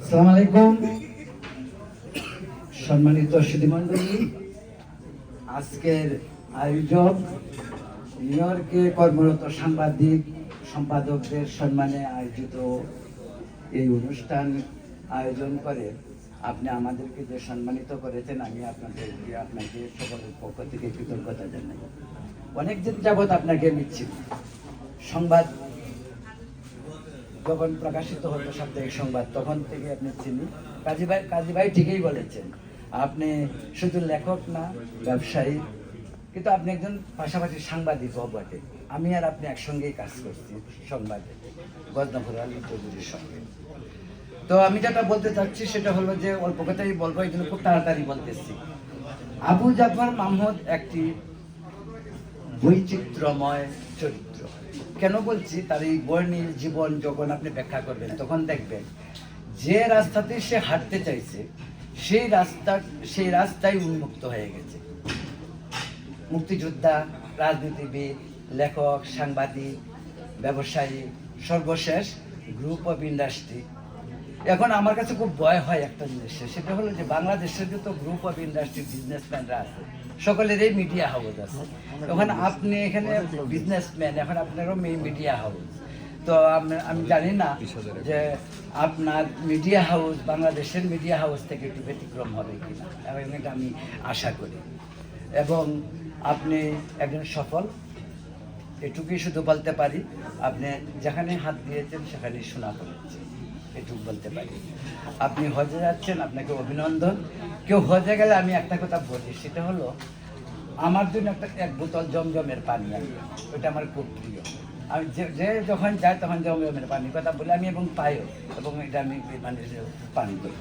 আসসালামু আলাইকুম, সম্মানিত সুধীমণ্ডলী, আজকের আয়োজক নিউ ইয়র্কে কর্মরত সাংবাদিক সম্পাদকদের সম্মানে আয়োজিত এই অনুষ্ঠান আয়োজন করে আপনি আমাদেরকে যে সম্মানিত করেছেন, আমি আপনাকে সকলের পক্ষ থেকে কৃতজ্ঞতা জানাই। অনেকদিন যাবৎ আপনাকে নিচ্ছি সংবাদ যখন প্রকাশিত হতো, সাপ্তাহিক সংবাদ, তখন থেকে আপনি চিনি। কাজী ভাই ঠিকই বলেছেন, আপনি শুধু লেখক না, ব্যবসায়ী, কিন্তু আপনি একজন পাশাপাশি সাংবাদিকও বটে। আমি আর আপনি একসঙ্গেই কাজ করছি সংবাদে, গজনফর আলী চৌধুরীর সঙ্গে। তো আমি যেটা বলতে চাচ্ছি সেটা হলো যে, অল্প কথাই বলবো, এই জন্য খুব তাড়াতাড়ি বলতেছি। আবু জাফর মাহমুদ একটি বৈচিত্র্যময় চরিত্র। কেন বলছি? তার এই বর্ণিল জীবন যখন আপনি ব্যাখ্যা করবেন, তখন দেখবেন যে রাস্তাতে সে হাঁটতে চাইছে সেই রাস্তায় উন্মুক্ত হয়ে গেছে। মুক্তিযোদ্ধা, রাজনীতিবিদ, লেখক, সাংবাদিক, ব্যবসায়ী, সর্বশেষ গ্রুপ অফ ইন্ডাস্ট্রি। এখন আমার কাছে খুব ভয় হয় একটা জিনিসে, সেটা হলো যে বাংলাদেশের যত গ্রুপ অফ ইন্ডাস্ট্রি বিজনেসম্যানরা আছে, সকলেরই মিডিয়া হাউস আছে। ওখানে আপনি এখানে বিজনেসম্যান, এখন আপনারও মিডিয়া হাউস। তো আমি জানি না যে আপনার মিডিয়া হাউস বাংলাদেশের মিডিয়া হাউস থেকে একটু ব্যতিক্রম হবে কিনা, এবং এটা আমি আশা করি। এবং আপনি একজন সফল, এটুকুই শুধু বলতে পারি। আপনি যেখানে হাত দিয়েছেন সেখানেই শোনা পড়েছে, এটুকু বলতে পারি। আপনি হজে যাচ্ছেন, আপনাকে অভিনন্দন। কেউ হজে গেলে আমি একটা কথা বলি, সেটা হলো আমার জন্য এক বোতল জমজমের পানি আনবে, ওইটা আমার খুব প্রিয়। আমি যে যখন যাই তখন জমজমের পানির কথা বলি আমি, এবং পাইও, এবং এটা আমি মানে পানি করি।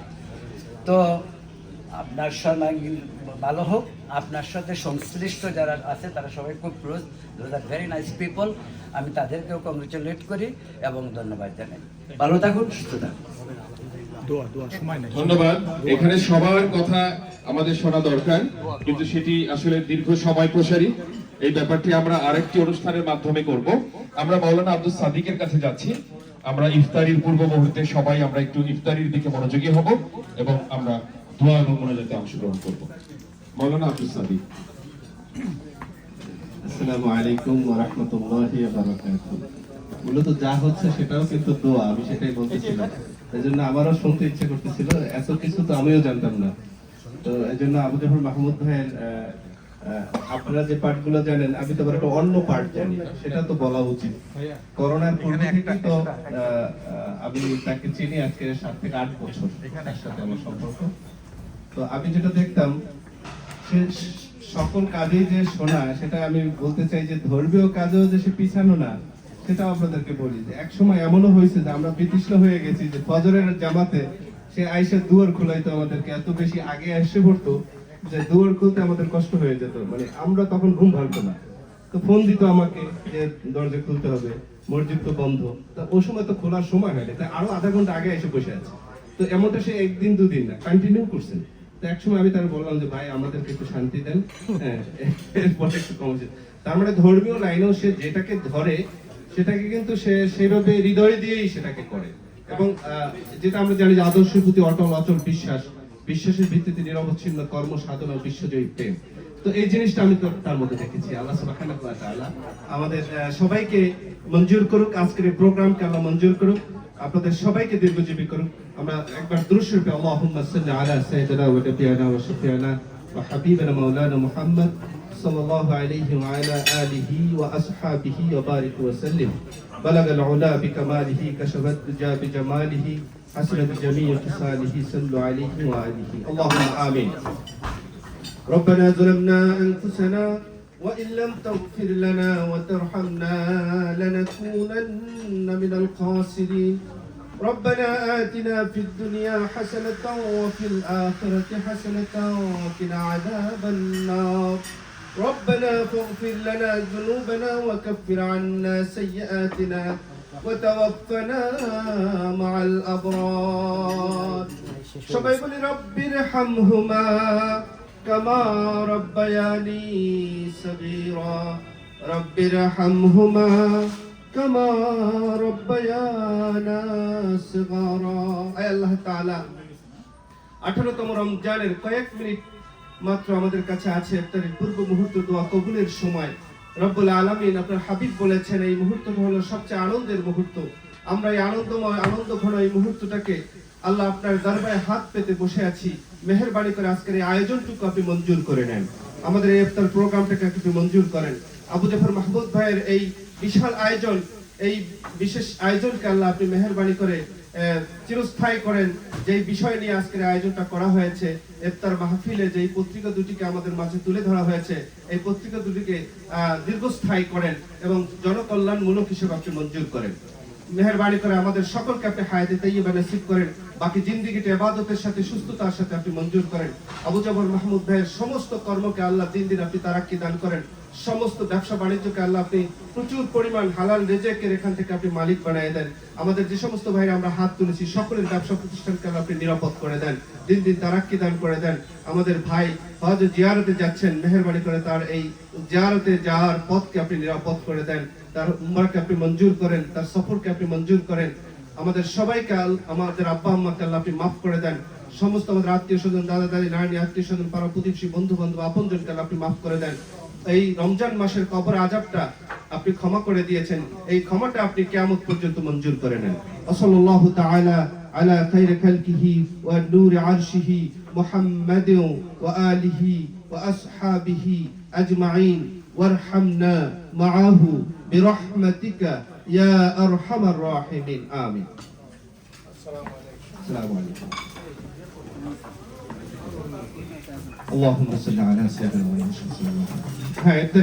তো আপনার সর্বাঙ্গীন ভালো হোক। আপনার সাথে সংশ্লিষ্ট যারা আছে তারা সবাই খুব close, those are very nice people. আমি তাদেরকেও কংগ্রেচুলেট করি এবং ধন্যবাদ জানাই। ভালো থাকুন, সুস্থ থাকুন। ধন্যবাদ। এখানে সবার কথা আমাদের শোনা দরকার, কিন্তু সেটি আসলে দীর্ঘ সময় প্রসারী। এই ব্যাপারটি আমরা আরেকটি অনুষ্ঠানের মাধ্যমে করব। আমরা মাওলানা আব্দুল সাদিকের কাছে যাচ্ছি। আমরা ইফতারির পূর্ব মুহূর্তে সবাই আমরা একটু ইফতারির দিকে মনোযোগী হব এবং আমরা দোয়া এবং মোনাজাতে অংশগ্রহণ করব। মাওলানা আব্দুল সাদিক। আসসালামু আলাইকুম ওয়া রাহমাতুল্লাহি ওয়া বারাকাতুহু। মূলত যা হচ্ছে সেটাও কিন্তু দোয়া, আমি সেটাই বলতেছিলাম। এজন্য আমারও শুনতে ইচ্ছে করতেছিল, এত কিছু তো আমিও জানতাম না। তো এজন্য আবু জাফর মাহমুদ ভাইয়ের আপনারা যে পার্টগুলো জানেন, আমি তো একটা অন্য পার্ট জানি, সেটা তো বলা উচিত। করোনার পূর্ব থেকেই তো আমি তাকে চিনি, আজকে 7 থেকে 8 বছর তার সাথে আমার সম্পর্ক। তো আমি যেটা দেখতাম, সে সকল কাজেই যে শোনা, সেটা আমি বলতে চাই যে ধর্মীয় কাজেও যে সে পিছানো না, সেটাও আপনাদেরকে বলি যে এক সময় এমনও হয়েছে যে আমরা বিতৃষ্ণ হয়ে গেছি যে ফজরের জামাতে সে আইসা দুয়ার খোলাইতো আমাদেরকে, এত বেশি আগে এসে পড়তো যে দুয়ার খুলতে আমাদের কষ্ট হয়ে যেত, মানে আমরা তখন ঘুম ভাঙতো না। তো ফোন দিত আমাকে যে দরজা খুলতে হবে, মসজিদ তো বন্ধ। তা ওই সময় তো খোলার সময় হয়নি, তাই আরো আধা ঘন্টা আগে এসে বসে আছে। তো এমনটা সে একদিন দুদিন না, কন্টিনিউ করছেন। তো একসময় আমি তার বললাম যে ভাই আমাদেরকে একটু শান্তি দেন, হ্যাঁ, এরপরে একটু কমছে। তার মানে ধর্মীয় লাইনেও সে যেটাকে ধরে সেটাকে কিন্তু সে সেভাবে হৃদয় দিয়েই সেটাকে করে। এবং যেটা আমরা জানি যে আদর্শের প্রতি অটল অচল বিশ্বাস, বিশ্বাসের ভিত্তিতে নিরবচ্ছিন্ন কর্ম সাধনা ও বিশ্বজয়ী প্রেম। তো এই জিনিসটা আমি তো তার মধ্যে দেখেছি। আল্লাহ সুবহানাহু ওয়া তাআলা আমাদের সবাইকে মঞ্জুর করুক, আজকের এই প্রোগ্রামকে আল্লাহ মঞ্জুর করুক, আপনাদের সবাইকে দীর্ঘজীবী করুক। আমরা একবার দুরূদ শরীফ আল্লাহুম্মা সাল্লি আলা সাইয়্যিদিনা ওয়া নাবিয়িনা ওয়া শাফিঈনা ওয়া হাবিবিনা মাওলানা মুহাম্মদ সাল্লাল্লাহু আলাইহি ওয়া আলা আলিহি ওয়া আসহাবিহি ওয়া বারিক ওয়া সাল্লিম। বালাগাল উলা বিকামালিহি কাশাফাত দুজা বিজামালিহি হাসনাত জামিউ খিসালিহি সাল্লু আলাইহি ওয়া আলিহি আল্লাহুম্মা আমিন। ربنا ظلمنا أنفسنا وإن لم تغفر لنا وترحمنا لنكونن من الخاسرين. ربنا آتنا في الدنيا حسنة وفي الآخرة حسنة وقنا عذاب النار. ربنا فاغفر لنا ذنوبنا وكفر عنا سيئاتنا وتوفنا مع الأبرار. সবাই বলি রব্বির হামহুমা كما ربياني صغيرا رب ارحمهما كما ربيانا صغارا. আয় আল্লাহ তাআলা 18তম রমজানের কয়েক মিনিট মাত্র আমাদের কাছে আছে। ইফতারের পূর্ব মুহূর্ত দোয়া কবুলের সময়। রব্বুল আলামিন আপনার হাবিব বলেছেন এই মুহূর্তটা হলো সবচেয়ে আনন্দের মুহূর্ত। আমরা এই আনন্দময় আনন্দঘন এই মুহূর্তটাকে আল্লাহ আপনার দরবারে হাত পেতে বসে আছি। মেহেরবানি করে আজকের এই আয়োজনটুকু আপনি মঞ্জুর করে নেন, আমাদের এই ইফতার প্রোগ্রামটাকে আপনি মঞ্জুর করেন। আবু জাফর মাহমুদ ভাইয়ের এই বিশাল আয়োজন, এই বিশেষ আয়োজনকে আল্লাহ আপনি মেহেরবানি করে চিরস্থায়ী করেন। যেই বিষয় নিয়ে আজকের আয়োজনটা করা হয়েছে, ইফতার মাহফিলে যেই পত্রিকা দুটিকে আমাদের মাঝে তুলে ধরা হয়েছে, এই পত্রিকা দুটিকে দীর্ঘস্থায়ী করেন এবং জনকল্যাণমূলক হিসেবে আপনি মঞ্জুর করেন। মেহেরবানি করে আমাদের সকলকে আপনি হায়াতে তাইয়্যিবা নসিব করেন। বাকি জিন্দেগিটা ইবাদতের সাথে সুস্থতার সাথে আপনি মঞ্জুর করেন। আবু জাফর মাহমুদ ভাইয়ের সমস্ত কর্মকে আল্লাহ দিন দিন আপনি তারাক্কি দান করেন। সমস্ত ব্যবসা বাণিজ্যকে আল্লাহ আপনি প্রচুর পরিমাণ হালাল রিজিকের এখান থেকে আপনি মালিক বানিয়ে দেন। আমাদের যে সমস্ত ভাইরা আমরা হাত তুলেছি সকলের ব্যবসা প্রতিষ্ঠানকে আল্লাহ আপনি নিরাপদ করে দেন, দিন দিন তারাক্কি দান করে দেন। আমাদের ভাই হজ জিয়ারতে যাচ্ছেন, মেহেরবানি করে তার এই জিয়ারতে যাওয়ার পথকে আপনি নিরাপদ করে দেন, তার উমরাকে আপনি মঞ্জুর করেন, তার সফরকে আপনি মঞ্জুর করেন। আমাদের সবাইকে আমাদের আব্বা আম্মাকে আল্লাহ আপনি মাফ করে দেন। সমস্ত আমাদের আত্মীয় স্বজন, দাদা দাদি, নানি, আত্মীয় স্বজন, পাড়া প্রতিবেশী, বন্ধু বান্ধব, আপনজনকে আল্লাহ আপনি মাফ করে দেন। এই রমজান মাসের কবর আযাবটা আপনি ক্ষমা করে দিয়েছেন, এই ক্ষমাটা আপনি কিয়ামত পর্যন্ত মঞ্জুর করে নেন। সাল্লাল্লাহু তাআলা আলা খায়রি খালকিহি ওয়া নূরি আরশিহি মুহাম্মাদিন ওয়া আলিহি ওয়া আসহাবিহি আজমাইন ওয়ারহামনা মাআহু বিরহমাতিকা ইয়া আরহামার রাহিমিন। আমিন। আসসালামু আলাইকুম। اللهم صل على سيدنا محمد.